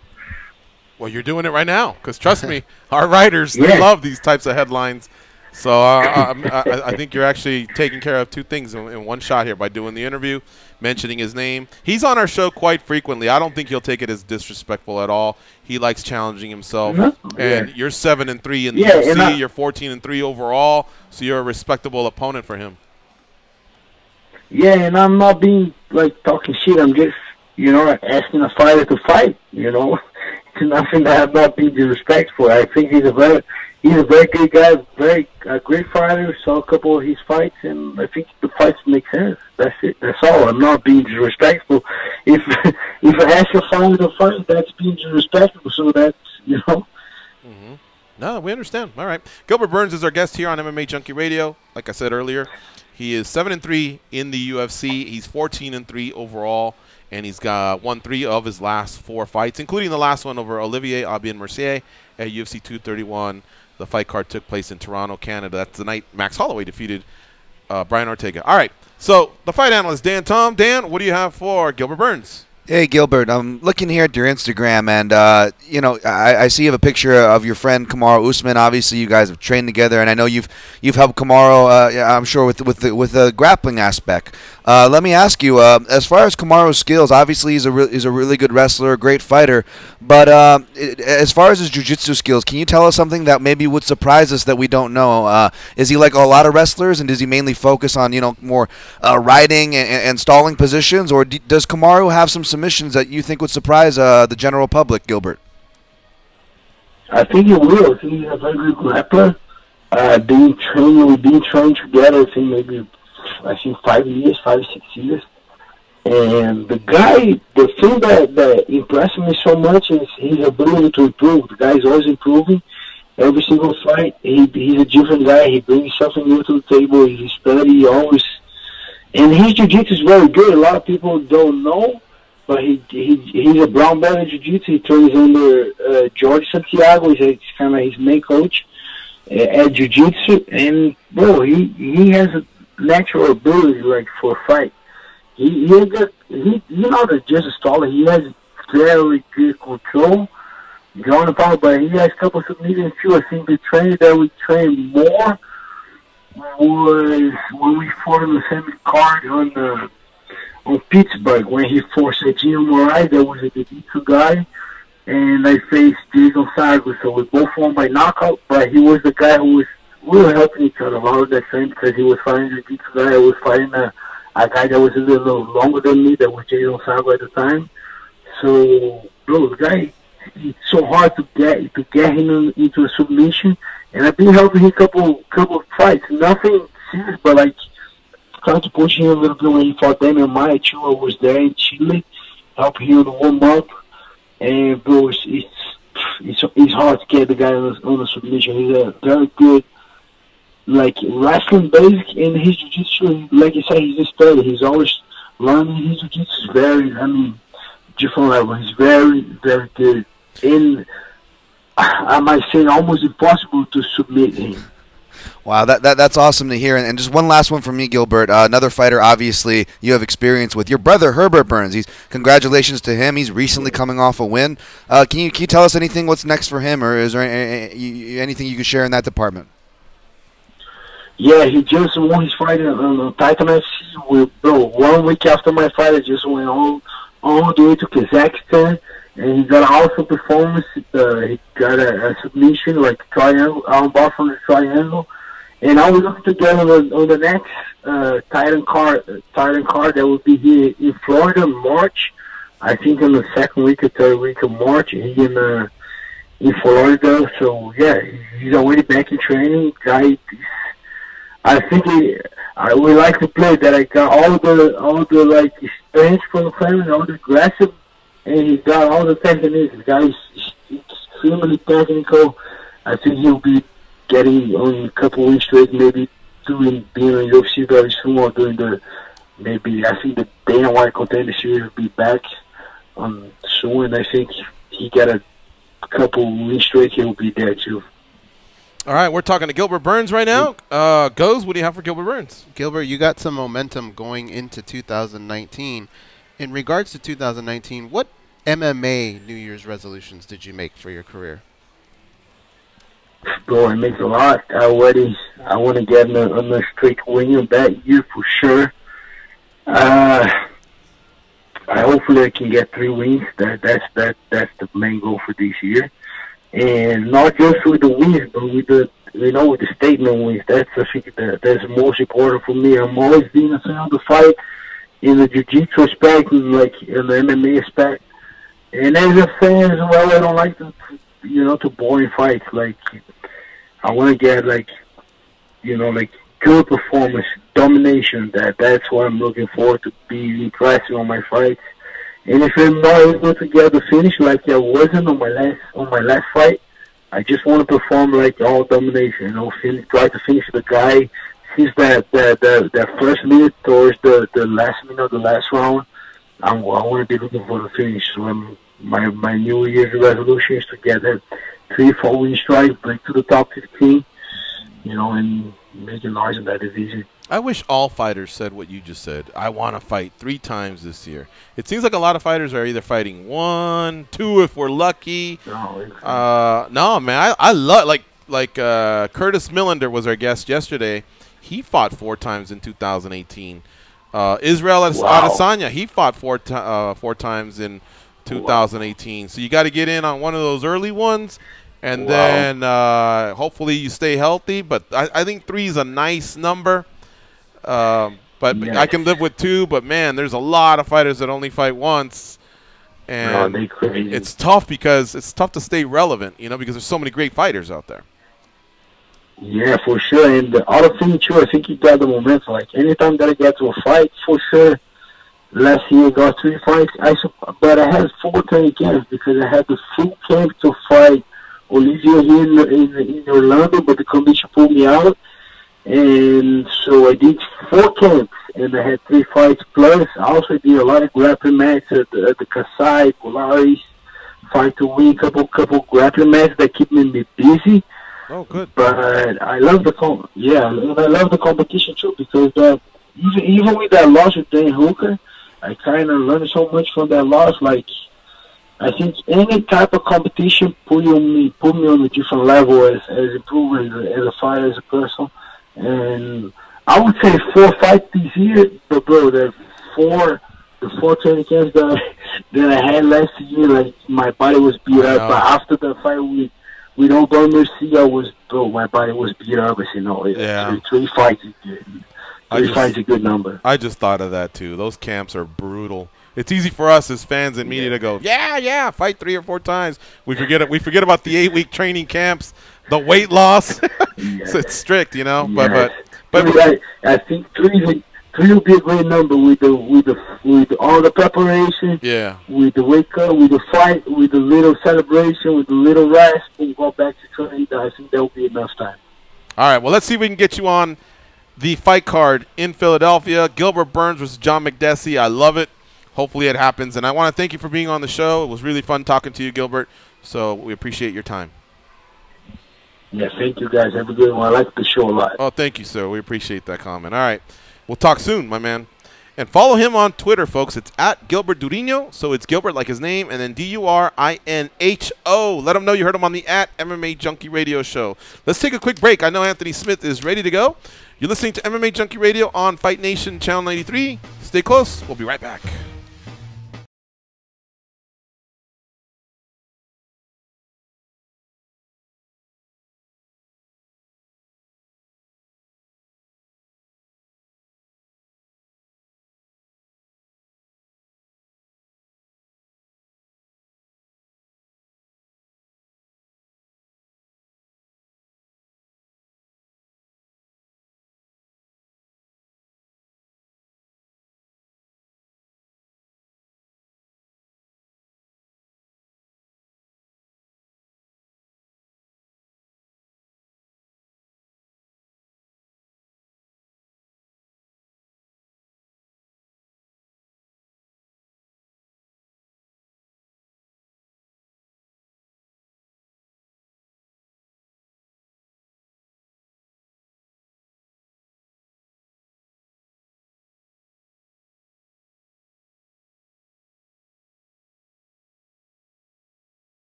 Well, you're doing it right now, because trust me, our writers they love these types of headlines. So I think you're actually taking care of 2 things in one shot here by doing the interview, mentioning his name. He's on our show quite frequently. I don't think he'll take it as disrespectful at all. He likes challenging himself. And you're 7-3 in the UFC. You're 14-3 overall, so you're a respectable opponent for him. Yeah, and I'm not being like talking shit. I'm just, you know, asking a fighter to fight. You know, it's nothing that I'm not being disrespectful. I think he's a very good guy, a great fighter. Saw a couple of his fights, and I think the fights make sense. That's it. That's all. I'm not being disrespectful. If I ask a fighter to fight, that's being disrespectful. So that's, you know. No, we understand. All right. Gilbert Burns is our guest here on MMA Junkie Radio. Like I said earlier, he is 7-3 in the UFC. He's 14-3 overall, and he's won 3 of his last 4 fights, including the last one over Olivier Aubin-Mercier at UFC 231. The fight card took place in Toronto, Canada. That's the night Max Holloway defeated Brian Ortega. All right. So the fight analyst, Dan Tom. Dan, what do you have for Gilbert Burns? Hey, Gilbert, I'm looking here at your Instagram, and, you know, I see you have a picture of your friend Kamaru Usman. Obviously, you guys have trained together, and I know you've helped Kamaru, I'm sure, with the grappling aspect. Let me ask you, as far as Kamaru's skills, obviously he's a really good wrestler, a great fighter, but as far as his jiu-jitsu skills, can you tell us something that maybe would surprise us that we don't know? Is he like a lot of wrestlers, and does he mainly focus on, you know, more riding and stalling positions, or does Kamaru have some submissions that you think would surprise the general public, Gilbert? I think he will. I think he's a very good grappler. We've been trained together, I think 5 years, 5-6 years. And the thing that impressed me so much is his ability to improve. The guy's always improving. Every single fight, he's a different guy. He brings something new to the table. He's steady, always. And his jiu-jitsu is very good. A lot of people don't know, but he's a brown belt in jiu-jitsu. He trains under George Santiago. He's kind of his main coach at jiu-jitsu. And, bro, he has a natural ability, like, for a fight. He's not just a staller. He has very good control, ground and power, but he has a couple of submissions too. I think the trainer that we train more was when we fought on the same card on Pittsburgh, when he fought Gino Moraes, that was a Jiu-Jitsu guy, and I faced Jason Sago. So we both won by knockout, but he was the guy who was, we were helping each other a lot of that time because he was fighting a Jiu-Jitsu guy. I was fighting a guy that was a little longer than me, that was Jason Sago at the time. So, bro, the guy, it's so hard to get him into a submission, and I've been helping him couple of fights. Nothing serious, but like trying to push him a little bit when he fought Damian Maia too. I was there in Chile, helping him to warm up, and bro, it's hard to get the guy on the submission. He's a very good, like, wrestling basic in his jiu-jitsu. Like you said, he's a study. He's always learning. His jiu-jitsu is very, different level. He's very, very good. And I might say almost impossible to submit him. Wow, that's awesome to hear. And just one last one from me, Gilbert. Another fighter, obviously, you have experience with. Your brother, Herbert Burns. Congratulations to him. He's recently coming off a win. Can you tell us anything? What's next for him, or is there anything you can share in that department? Yeah, he just won his fight on Titan FC. Bro, 1 week after my fight, I just went all the way to Kazakhstan, and he got an awesome performance. He got a submission, like triangle, armbar from the triangle. And I was looking to get on the next Titan card that will be here in Florida in March. I think in the second week or third week of March, he's in Florida. So yeah, he's already back in training. Guy, I think I would like to play that. I got all the like strength from the family, all the aggressive, and he got all the techniques. The guy is extremely technical. I think he'll be getting on a couple weeks straight, maybe being on UFC very soon, or doing I think the Dana White Contender Series will be back soon, and I think he got a couple weeks straight, he'll be there too. All right, we're talking to Gilbert Burns right now. Goes, what do you have for Gilbert Burns? Gilbert, you got some momentum going into 2019. In regards to 2019, what MMA New Year's resolutions did you make for your career? Bro, I make a lot. I want to get on a streak win that year for sure. Hopefully I can get 3 wins. That's the main goal for this year. And not just with the wins, but with the statement wins. That's most important for me. I'm always being a fan of the fight in the jiu-jitsu aspect, like in the MMA aspect. And as a fan as well, I don't like to boring fights. Like, I want to get like good performance, domination. That's what I'm looking forward to, be impressive on my fights. And if I'm not able to get the finish like I wasn't on my last fight, I just want to perform like all domination. Try to finish the guy since that first minute towards the last minute of the last round. I want to be looking for the finish. So my New Year's resolution is to get that 3-4 win strike, break to the top 15, and make it large in that division. I wish all fighters said what you just said. I want to fight 3 times this year. It seems like a lot of fighters are either fighting 1, 2 if we're lucky. No, man, I love like Curtis Millender was our guest yesterday. He fought 4 times in 2018. Israel Adesanya, he fought 4 times in 2018. Wow. So you got to get in on one of those early ones, and then hopefully you stay healthy. But I think 3 is a nice number. But yeah. I can live with 2, but man, there's a lot of fighters that only fight once, and it's tough because it's tough to stay relevant, because there's so many great fighters out there. Yeah, for sure. And the other thing too, I think you got the momentum. Like, anytime that I get to a fight, for sure. Last year I got 3 fights, but I had 4 training camps because I had the full camp to fight Oliveira here in Orlando, but the condition pulled me out. And so I did 4 camps, and I had 3 fights. Plus, I also did a lot of grappling matches at the Kasai, Polaris, Fight to Win, couple grappling matches that keep me busy. Oh, good. But I love the competition too, because even with that loss with Dan Hooker, I kind of learned so much from that loss. Like, I think any type of competition put me on a different level as improver, as a fighter, as a person. And I would say 4 fights this year, but bro, the four training camps that I had last year, like my body was beat up. But after the fight with Obar Mercia, my body was beat up. I said, no, 3 fights is good. 3 fights is a good number. I just thought of that too. Those camps are brutal. It's easy for us as fans and media to go, yeah, fight 3 or 4 times. We forget about the 8-week training camps, the weight loss. So it's strict, you know. Yes. But I think 3 will be a great number with all the preparation. Yeah. With the wake up, with the fight, with the little celebration, with the little rest, and go back to training. I think that will be enough time. All right. Well, let's see if we can get you on the fight card in Philadelphia. Gilbert Burns versus John McDessie. I love it. Hopefully it happens. And I want to thank you for being on the show. It was really fun talking to you, Gilbert. So we appreciate your time. Yeah, thank you, guys. Have a good one. I like the show a lot. Oh, thank you, sir. We appreciate that comment. All right. We'll talk soon, my man. And follow him on Twitter, folks. It's at Gilbert Durinho. So it's Gilbert like his name, and then Durinho. Let him know you heard him on the at MMA Junkie Radio Show. Let's take a quick break. I know Anthony Smith is ready to go. You're listening to MMA Junkie Radio on Fight Nation Channel 93. Stay close. We'll be right back.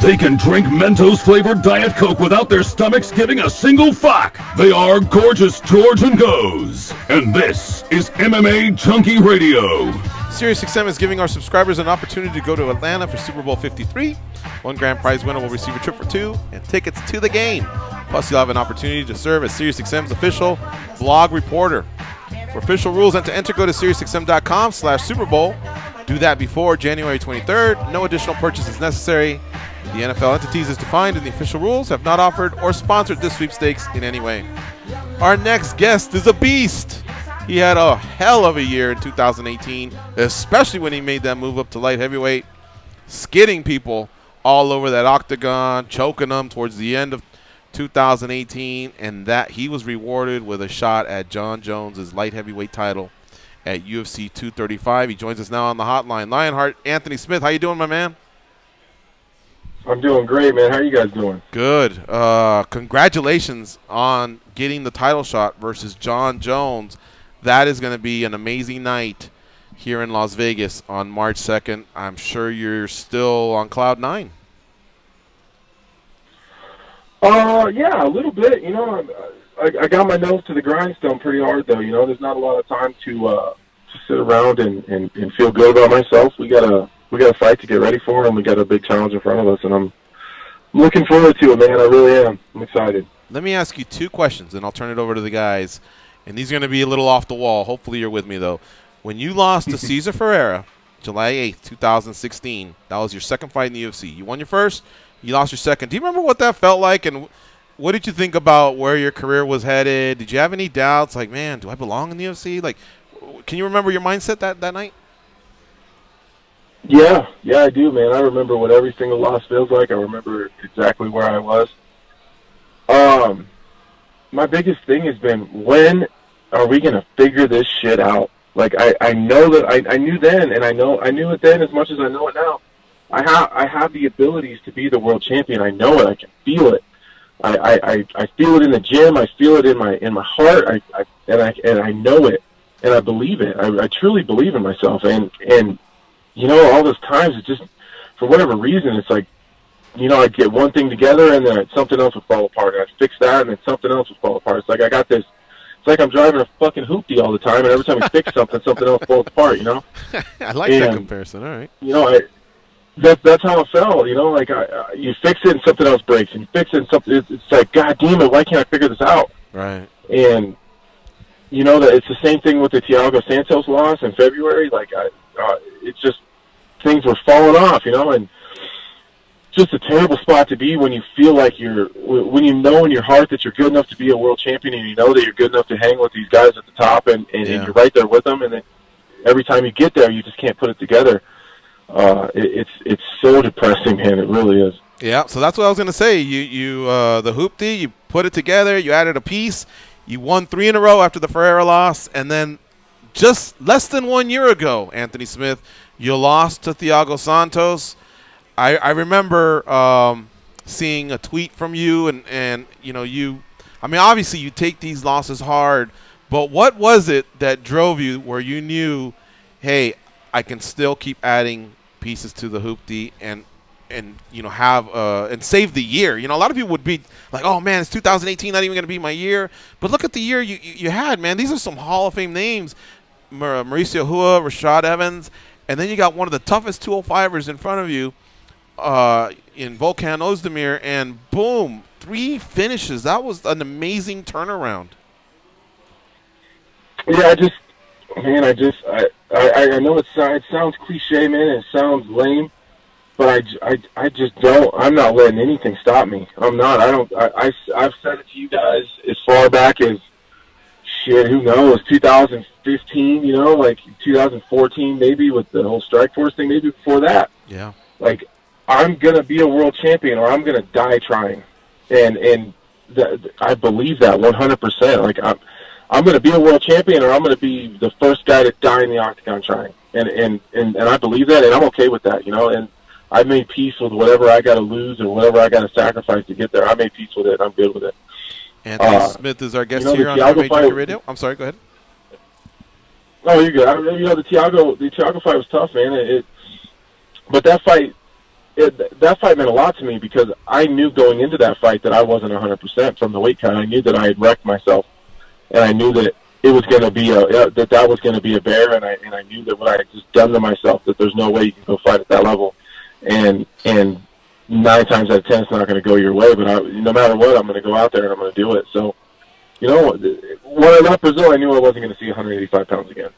They can drink Mentos-flavored Diet Coke without their stomachs giving a single fuck. They are Gorgeous George and Goes. And this is MMA Junkie Radio. SiriusXM is giving our subscribers an opportunity to go to Atlanta for Super Bowl 53. One grand prize winner will receive a trip for two and tickets to the game. Plus, you'll have an opportunity to serve as SiriusXM's official blog reporter. For official rules and to enter, go to SiriusXM.com/Super Bowl. Do that before January 23rd. No additional purchase is necessary. The NFL entities as defined in the official rules have not offered or sponsored this sweepstakes in any way. Our next guest is a beast. He had a hell of a year in 2018, especially when he made that move up to light heavyweight, skidding people all over that octagon, choking them towards the end of 2018, and that he was rewarded with a shot at John Jones's light heavyweight title at UFC 235. He joins us now on the hotline. Lionheart Anthony Smith, how you doing, my man? I'm doing great, man. How are you guys doing? Good. Congratulations on getting the title shot versus John Jones. That is going to be an amazing night here in Las Vegas on March 2nd. I'm sure you're still on cloud nine. Yeah, a little bit. You know, I got my nose to the grindstone pretty hard, though. You know, there's not a lot of time to sit around and feel good about myself. We got a fight to get ready for, and we got a big challenge in front of us, and I'm looking forward to it, man. I really am. I'm excited. Let me ask you two questions, and I'll turn it over to the guys. And these are going to be a little off the wall. Hopefully you're with me, though. When you lost to Cesar Ferreira, July 8th, 2016, that was your second fight in the UFC. You won your first, you lost your second. Do you remember what that felt like, and what did you think about where your career was headed? Did you have any doubts, like, man, do I belong in the UFC? Like, can you remember your mindset that night? Yeah, I do, man. I remember what every single loss feels like. I remember exactly where I was. My biggest thing has been, when are we going to figure this shit out? Like, I know that I knew then, and I knew it then as much as I know it now. I have the abilities to be the world champion. I know it. I can feel it. I feel it in the gym. I feel it in my heart. I know it, and I believe it. I truly believe in myself. And you know, all those times, it just, for whatever reason, it's like, you know, I'd get one thing together, and then something else would fall apart. And I'd fix that, and then something else would fall apart. It's like I got this. It's like I'm driving a fucking hoopty all the time, and every time I fix something, something else falls apart. You know. I like that comparison. All right. You know, that's how it felt. You know, like you fix it, and something else breaks, and you fix it, and something. It's like, God damn it, why can't I figure this out? Right. And you know that it's the same thing with the Thiago Santos loss in February. Like it's just, things were falling off, you know, and just a terrible spot to be when you feel like when you know in your heart that you're good enough to be a world champion, and you know that you're good enough to hang with these guys at the top, and you're right there with them, and then every time you get there, you just can't put it together. It's so depressing, man. It really is. Yeah, so that's what I was going to say. You the hoopty, you put it together, you added a piece, you won 3 in a row after the Ferreira loss, and then just less than 1 year ago, Anthony Smith, you lost to Thiago Santos. I remember seeing a tweet from you, and you know, I mean, obviously you take these losses hard, but what was it that drove you where you knew, hey, I can still keep adding pieces to the hoopty and you know, have and save the year? You know, a lot of people would be like, oh man, it's 2018, not even going to be my year. But look at the year you had, man. These are some Hall of Fame names: Mauricio Hua, Rashad Evans, and then you got one of the toughest 205ers in front of you in Volkan Ozdemir, and boom, 3 finishes. That was an amazing turnaround. Yeah, I know it sounds cliche, man. It sounds lame. But I just don't. I'm not letting anything stop me. I'm not. I've said it to you guys as far back as, shit, who knows, 2015, you know, like 2014 maybe, with the whole Strikeforce thing, maybe before that. Yeah. Like, I'm gonna be a world champion, or I'm gonna die trying, and I believe that 100%. Like, I'm gonna be a world champion, or I'm gonna be the first guy to die in the octagon trying, and I believe that, and I'm okay with that, you know. And I made peace with whatever I got to lose or whatever I got to sacrifice to get there. I made peace with it. I'm good with it. Anthony Smith is our guest here on MMA Junkie Radio. I'm sorry, go ahead. Oh, you're good. The Thiago fight was tough, man. But that fight meant a lot to me because I knew going into that fight that I wasn't 100% from the weight cut. I knew that I had wrecked myself, and I knew that it was going to be that was going to be a bear, and I knew that what I had just done to myself, that there's no way you can go fight at that level, and 9 times out of 10 it's not going to go your way. But no matter what, I'm going to go out there and I'm going to do it. So, when I left Brazil, I knew I wasn't going to see 185 pounds again.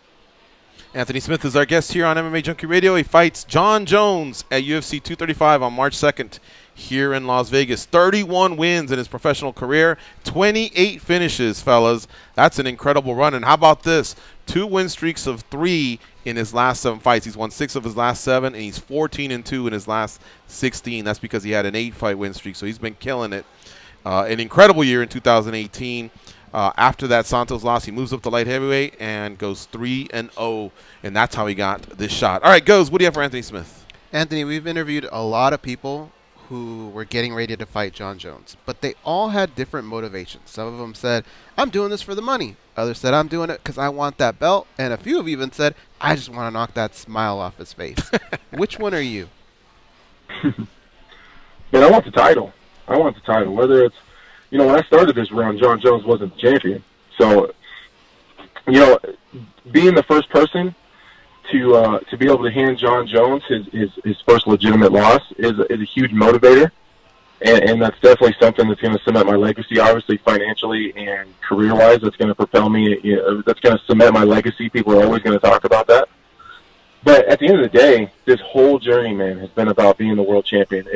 Anthony Smith is our guest here on MMA Junkie Radio. He fights Jon Jones at UFC 235 on March 2nd here in Las Vegas. 31 wins in his professional career, 28 finishes, fellas. That's an incredible run. And how about this? 2 win streaks of 3 in his last 7 fights. He's won 6 of his last 7, and he's 14-2 in his last 16. That's because he had an 8-fight win streak, so he's been killing it. An incredible year in 2018. After that Santos loss, he moves up to light heavyweight and goes 3-0, and that's how he got this shot. All right, Goes, what do you have for Anthony Smith? Anthony, we've interviewed a lot of people who were getting ready to fight Jon Jones, but they all had different motivations. Some of them said, I'm doing this for the money. Others said, I'm doing it because I want that belt. And a few have even said, I just want to knock that smile off his face. Which one are you? Man, I want the title. Whether it's, when I started this run, Jon Jones wasn't the champion. So, being the first person to be able to hand Jon Jones his first legitimate loss is a huge motivator, and that's definitely something that's going to cement my legacy. Obviously, financially and career-wise, that's going to propel me. That's going to cement my legacy. People are always going to talk about that. But at the end of the day, this whole journey, man, has been about being the world champion.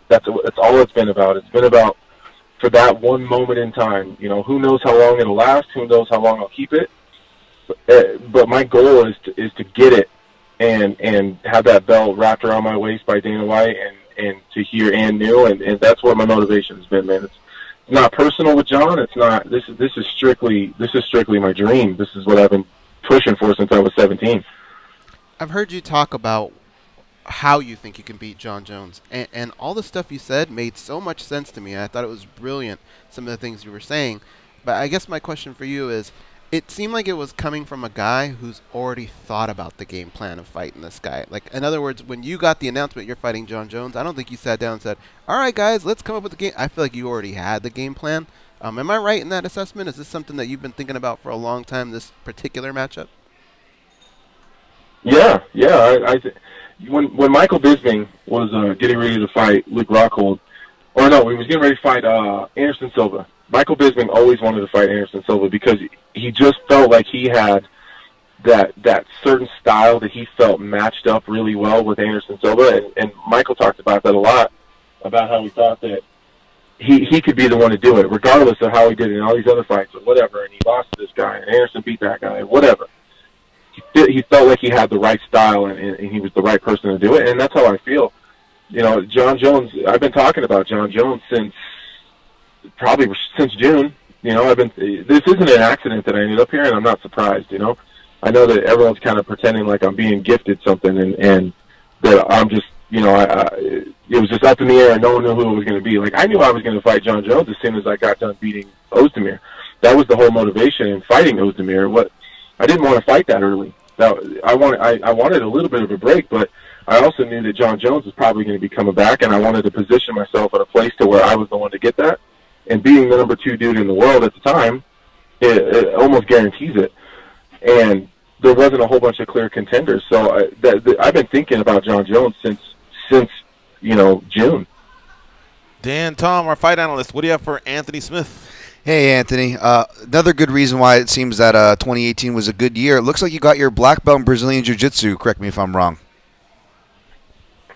That's all it's been about. It's been about for that one moment in time. Who knows how long it'll last? Who knows how long I'll keep it? But my goal is to get it and have that belt wrapped around my waist by Dana White and to hear and new, and that's what my motivation has been, man. It's not personal with Jon. It's not. This is strictly my dream. This is what I've been pushing for since I was 17. I've heard you talk about how you think you can beat Jon Jones, and all the stuff you said made so much sense to me. I thought it was brilliant, some of the things you were saying. But I guess my question for you is, it seemed like it was coming from a guy who's already thought about the game plan of fighting this guy. Like, in other words, when you got the announcement you're fighting Jon Jones, I don't think you sat down and said, all right, guys, let's come up with the game. I feel like you already had the game plan. Am I right in that assessment? Is this something that you've been thinking about for a long time, this particular matchup? Yeah. When Michael Bisping was getting ready to fight Luke Rockhold, or no, he was getting ready to fight Anderson Silva. Michael Bisping always wanted to fight Anderson Silva because he just felt like he had that certain style that he felt matched up really well with Anderson Silva, and Michael talked about that a lot, about how he thought that he could be the one to do it, regardless of how he did it in all these other fights or whatever, and he lost to this guy, and Anderson beat that guy, whatever. He felt like he had the right style, and he was the right person to do it, and that's how I feel. Jon Jones, I've been talking about Jon Jones since June. This isn't an accident that I ended up here, and I'm not surprised. I know that everyone's kind of pretending like I'm being gifted something, and that I'm just, it was just up in the air, and no one knew who it was going to be. Like, I knew I was going to fight Jon Jones as soon as I got done beating Ozdemir. That was the whole motivation in fighting Ozdemir. I didn't want to fight that early. I wanted a little bit of a break, but I also knew that Jon Jones was probably going to be coming back, and I wanted to position myself at a place to where I was the one to get that. And being the number 2 dude in the world at the time, it almost guarantees it. And there wasn't a whole bunch of clear contenders, so I've been thinking about Jon Jones since June. Dan Tom, our fight analyst, what do you have for Anthony Smith? Hey, Anthony. Another good reason why it seems that 2018 was a good year. It looks like you got your black belt in Brazilian Jiu-Jitsu. Correct me if I'm wrong.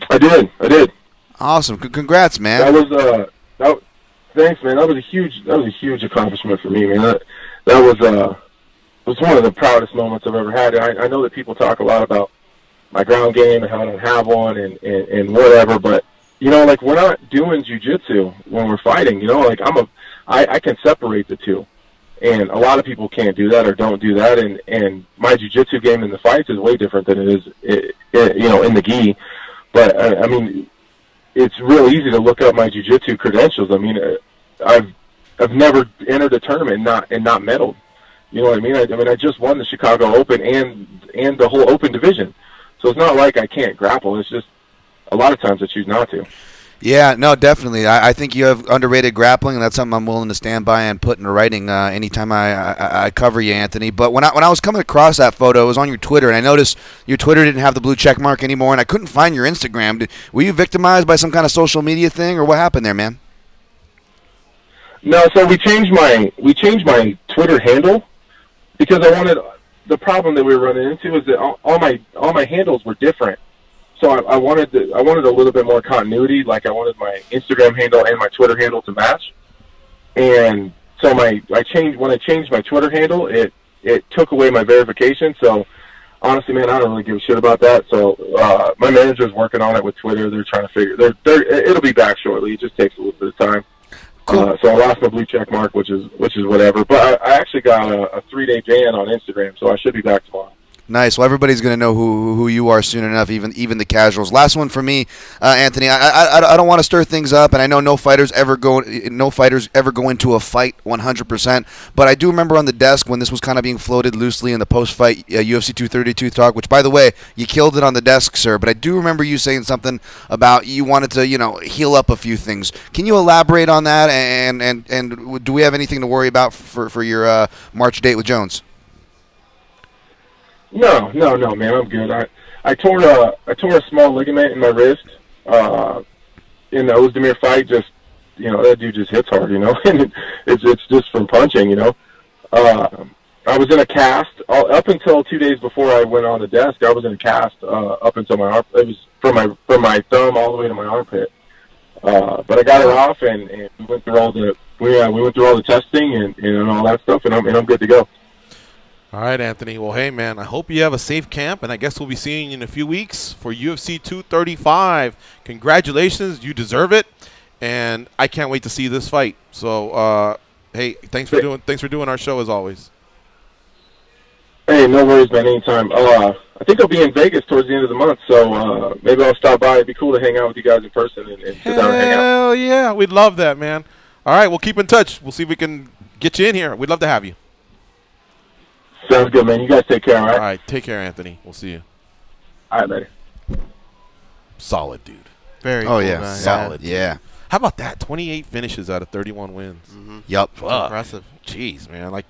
I did. Awesome. Congrats, man. Thanks, man. That was a huge accomplishment for me, man. That was one of the proudest moments I've ever had. I know that people talk a lot about my ground game and how I don't have one and whatever, but like, we're not doing jiu-jitsu when we're fighting. Like, I can separate the two, and a lot of people can't do that or don't do that. And my jiu-jitsu game in the fights is way different than it is, in the gi. But I mean, it's real easy to look up my jiu-jitsu credentials. I mean, I've never entered a tournament and not medaled. You know what I mean? I just won the Chicago Open and the whole Open division. So it's not like I can't grapple. It's just a lot of times I choose not to. Yeah, no, definitely. I think you have underrated grappling, and that's something I'm willing to stand by and put in writing anytime I cover you, Anthony. But when I was coming across that photo, it was on your Twitter, and I noticed your Twitter didn't have the blue check mark anymore, and I couldn't find your Instagram. Were you victimized by some kind of social media thing, or what happened there, man? No, so we changed my Twitter handle because I wanted. The problem that we were running into is that all my handles were different. So I wanted a little bit more continuity. Like I wanted my Instagram handle and my Twitter handle to match. And so when I changed my Twitter handle, it took away my verification. So honestly, man, I don't really give a shit about that. So my manager's working on it with Twitter. They're trying to figure. It'll be back shortly. It just takes a little bit of time. Cool. So I lost my blue check mark, which is whatever. But I actually got a 3-day ban on Instagram, so I should be back tomorrow. Nice. Well, everybody's going to know who you are soon enough, even the casuals. Last one for me, Anthony. I don't want to stir things up, and I know no fighters ever go into a fight 100%. But I do remember on the desk when this was kind of being floated loosely in the post-fight UFC 232 talk. Which, by the way, you killed it on the desk, sir. But I do remember you saying something about you wanted to, heal up a few things. Can you elaborate on that? And do we have anything to worry about for your March date with Jones? No, man, I'm good. I tore a small ligament in my wrist in the Ozdemir fight. Just that dude just hits hard, and it's just from punching, I was in a cast up until 2 days before I went on the desk. I was in a cast up until my arm. It was from my thumb all the way to my armpit. But I got it off, and we went through all the testing and all that stuff, and I'm good to go. All right, Anthony. Well, hey, man, I hope you have a safe camp, and I guess we'll be seeing you in a few weeks for UFC 235. Congratulations. You deserve it, and I can't wait to see this fight. So, hey, thanks for doing our show as always. Hey, no worries, man. Anytime. I think I'll be in Vegas towards the end of the month, so maybe I'll stop by. It'd be cool to hang out with you guys in person and sit down and hang out. Hell yeah. We'd love that, man. All right, we'll keep in touch. We'll see if we can get you in here. We'd love to have you. Sounds good, man. You guys take care, all right? All right, take care, Anthony. We'll see you. All right, buddy. Solid, dude. Very cool, yeah. Man. Solid. Yeah. How about that? 28 finishes out of 31 wins. Mm-hmm. Yup. Impressive. Jeez, man.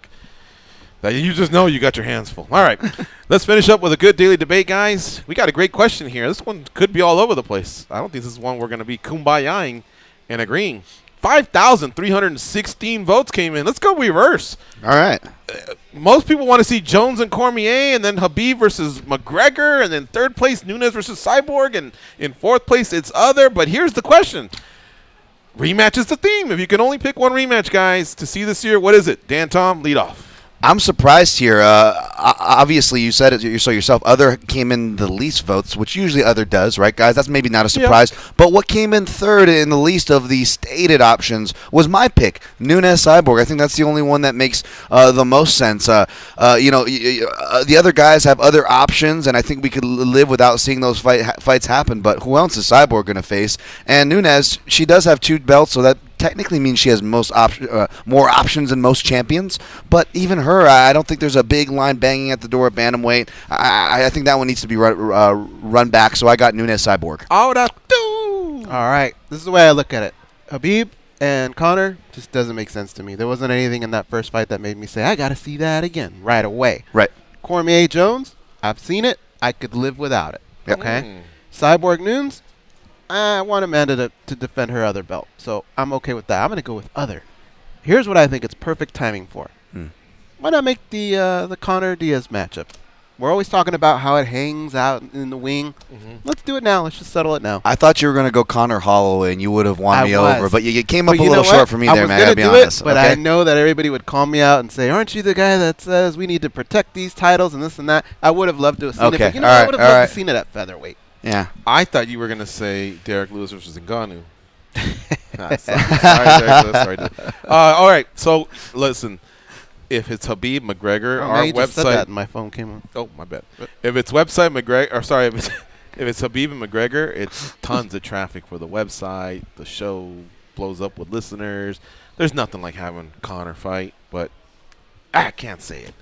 You just know you got your hands full. All right. Let's finish up with a good daily debate, guys. We got a great question here. This one could be all over the place. I don't think this is one we're going to be kumbayaing and agreeing. 5,316 votes came in. Let's go reverse. All right. Most people want to see Jones and Cormier, and then Khabib versus McGregor, and then third place Nunes versus Cyborg, and in fourth place it's other. But here's the question. Rematch is the theme. If you can only pick one rematch, guys, to see this year, what is it? Dan Tom, lead off. I'm surprised here. Obviously, you said it yourself. Other came in the least votes, which usually Other does, right, guys? That's maybe not a surprise. Yeah. But what came in third in the least of the stated options was my pick, Nunes Cyborg. I think that's the only one that makes the most sense. The other guys have other options, and I think we could live without seeing those fights happen. But who else is Cyborg going to face? And Nunes, she does have 2 belts, so that technically means she has more options than most champions, but even her, I don't think there's a big line banging at the door at bantamweight. I think that one needs to be run back, so I got Nunes Cyborg. All right, this is the way I look at it. Khabib and Conor just doesn't make sense to me. There wasn't anything in that first fight that made me say, I got to see that again right away. Right. Cormier Jones, I've seen it. I could live without it. Yep. Okay. Cyborg Nunes, I want Amanda to defend her other belt, so I'm okay with that. I'm going to go with other. Here's what I think it's perfect timing for. Why not make the Conor Diaz matchup? We're always talking about how it hangs out in the wing. Let's do it now. Let's just settle it now. I thought you were going to go Conor Holloway, and you would have won me over, but you came up a little short for me there, man. I gotta be honest. But I know that everybody would call me out and say, aren't you the guy that says we need to protect these titles and this and that? I would have loved to have seen it, but I would have loved to have seen it at featherweight. Yeah. I thought you were going to say Derek Lewis versus Ngannou. Sorry, Derek Lewis. Sorry, all right, so listen. If it's Khabib McGregor, our website. Said that and my phone came on. Oh, my bad. If it's website McGregor, or sorry, if it's Khabib and McGregor, it's tons of traffic for the website. The show blows up with listeners. There's nothing like having Conor fight, but I can't say it.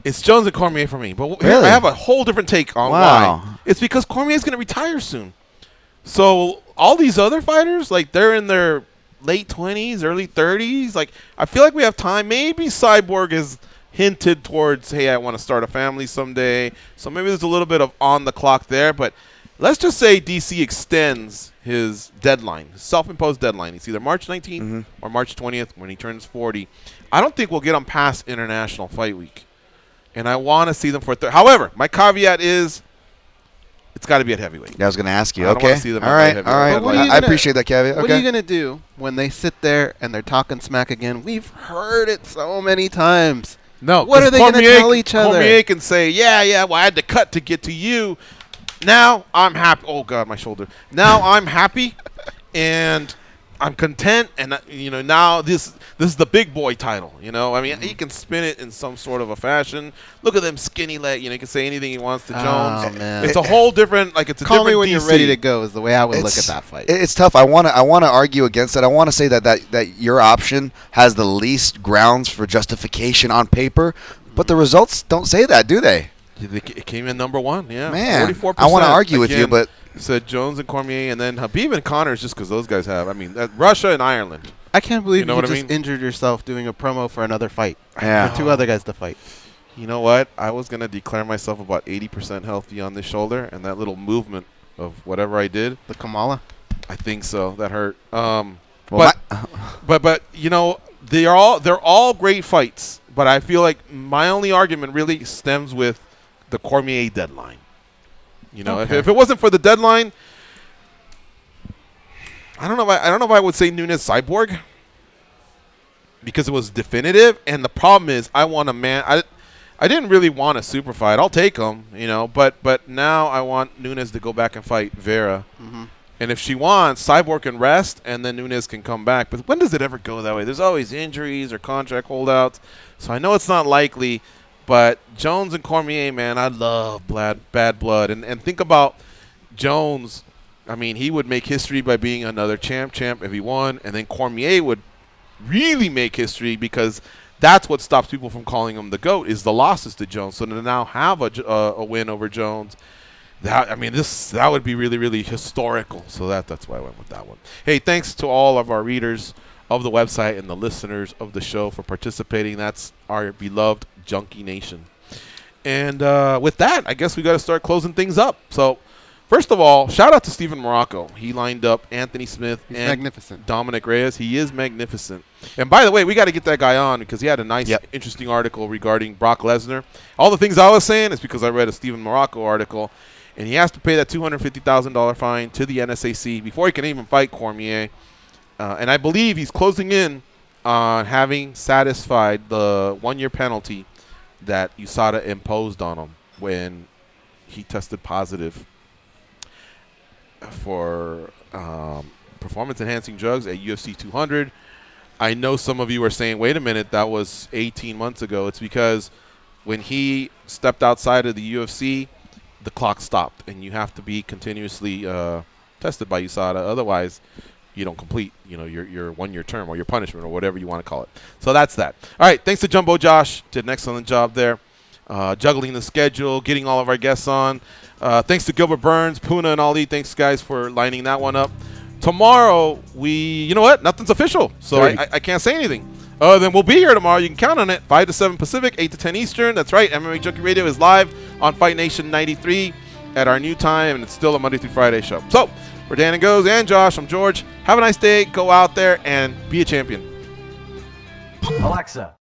It's Jones and Cormier for me. But Really? I have a whole different take on why. It's because Cormier's going to retire soon. So all these other fighters, like they're in their late 20s, early 30s. Like I feel like we have time. Maybe Cyborg is hinted towards, hey, I want to start a family someday. So maybe there's a little bit of on the clock there. But let's just say DC extends his deadline, his self-imposed deadline. It's either March 19th or March 20th when he turns 40. I don't think we'll get him past International Fight Week. And I want to see them for however, my caveat is it's got to be at heavyweight. Yeah, I was going to ask you. I don't Okay. want to see them all right. at All right. heavyweight. I appreciate that caveat. What okay. are you going to do when they sit there and they're talking smack again? We've heard it so many times. No. What are they going to tell each other? Cormier can say, yeah, well, I had to cut to get to you. Now I'm happy. Oh, God, my shoulder. Now I'm happy and I'm content. And, now this is the big boy title. I mean, he can spin it in some sort of a fashion. Look at them skinny leg. He can say anything he wants to Jones. Oh, man. It's a whole different, it's a Call different me when DC. you're ready to go is the way I would look at that fight. It's tough. I want to argue against it. I want to say that your option has the least grounds for justification on paper, but the results don't say that, do they? It came in #1, yeah. Man, 44%. I want to argue with you, but said Jones and Cormier, and then Habib and Connors, just because those guys have. I mean, Russia and Ireland. I can't believe you what I just mean? injured yourself doing a promo for another fight. Yeah. For 2 other guys to fight. You know what? I was gonna declare myself about 80% healthy on this shoulder, and that little movement of whatever I did. The Kamala. I think so. That hurt. Well, but they're all great fights. But I feel like my only argument really stems with the Cormier deadline. If it wasn't for the deadline, I don't know if I would say Nunes Cyborg because it was definitive. And the problem is, I want a man. I didn't really want a super fight. I'll take him, But now I want Nunes to go back and fight Vera. And if she wants, Cyborg can rest, and then Nunes can come back. But when does it ever go that way? There's always injuries or contract holdouts. So I know it's not likely. But Jones and Cormier, man, I love bad blood. And think about Jones. I mean, he would make history by being another champ if he won. And then Cormier would really make history because that's what stops people from calling him the GOAT is the losses to Jones. So to now have a win over Jones, that would be really, really historical. So that's why I went with that one. Hey, thanks to all of our readers of the website and the listeners of the show for participating. That's our beloved Junkie Nation. And with that, I guess we got to start closing things up. So first of all, shout out to Stephen Morocco. He lined up Anthony Smith and magnificent. Dominic Reyes. He is magnificent. And by the way, we got to get that guy on because he had a nice, interesting article regarding Brock Lesnar. All the things I was saying is because I read a Stephen Morocco article. And he has to pay that $250,000 fine to the NSAC before he can even fight Cormier. And I believe he's closing in on having satisfied the 1-year penalty that USADA imposed on him when he tested positive for performance-enhancing drugs at UFC 200. I know some of you are saying, wait a minute, that was 18 months ago. It's because when he stepped outside of the UFC, the clock stopped, and you have to be continuously tested by USADA. Otherwise, you don't complete, your 1-year term or your punishment or whatever you want to call it. So that's that. All right, thanks to Jumbo Josh. Did an excellent job there, juggling the schedule, getting all of our guests on. Thanks to Gilbert Burns, Puna, and Ali. Thanks, guys, for lining that one up. Tomorrow, you know what? Nothing's official, so I can't say anything. Then we'll be here tomorrow. You can count on it. 5 to 7 Pacific, 8 to 10 Eastern. That's right. MMA Junkie Radio is live on Fight Nation 93 at our new time, and it's still a Monday through Friday show. So for Dan and Goes and Josh, I'm George. Have a nice day. Go out there and be a champion. Alexa,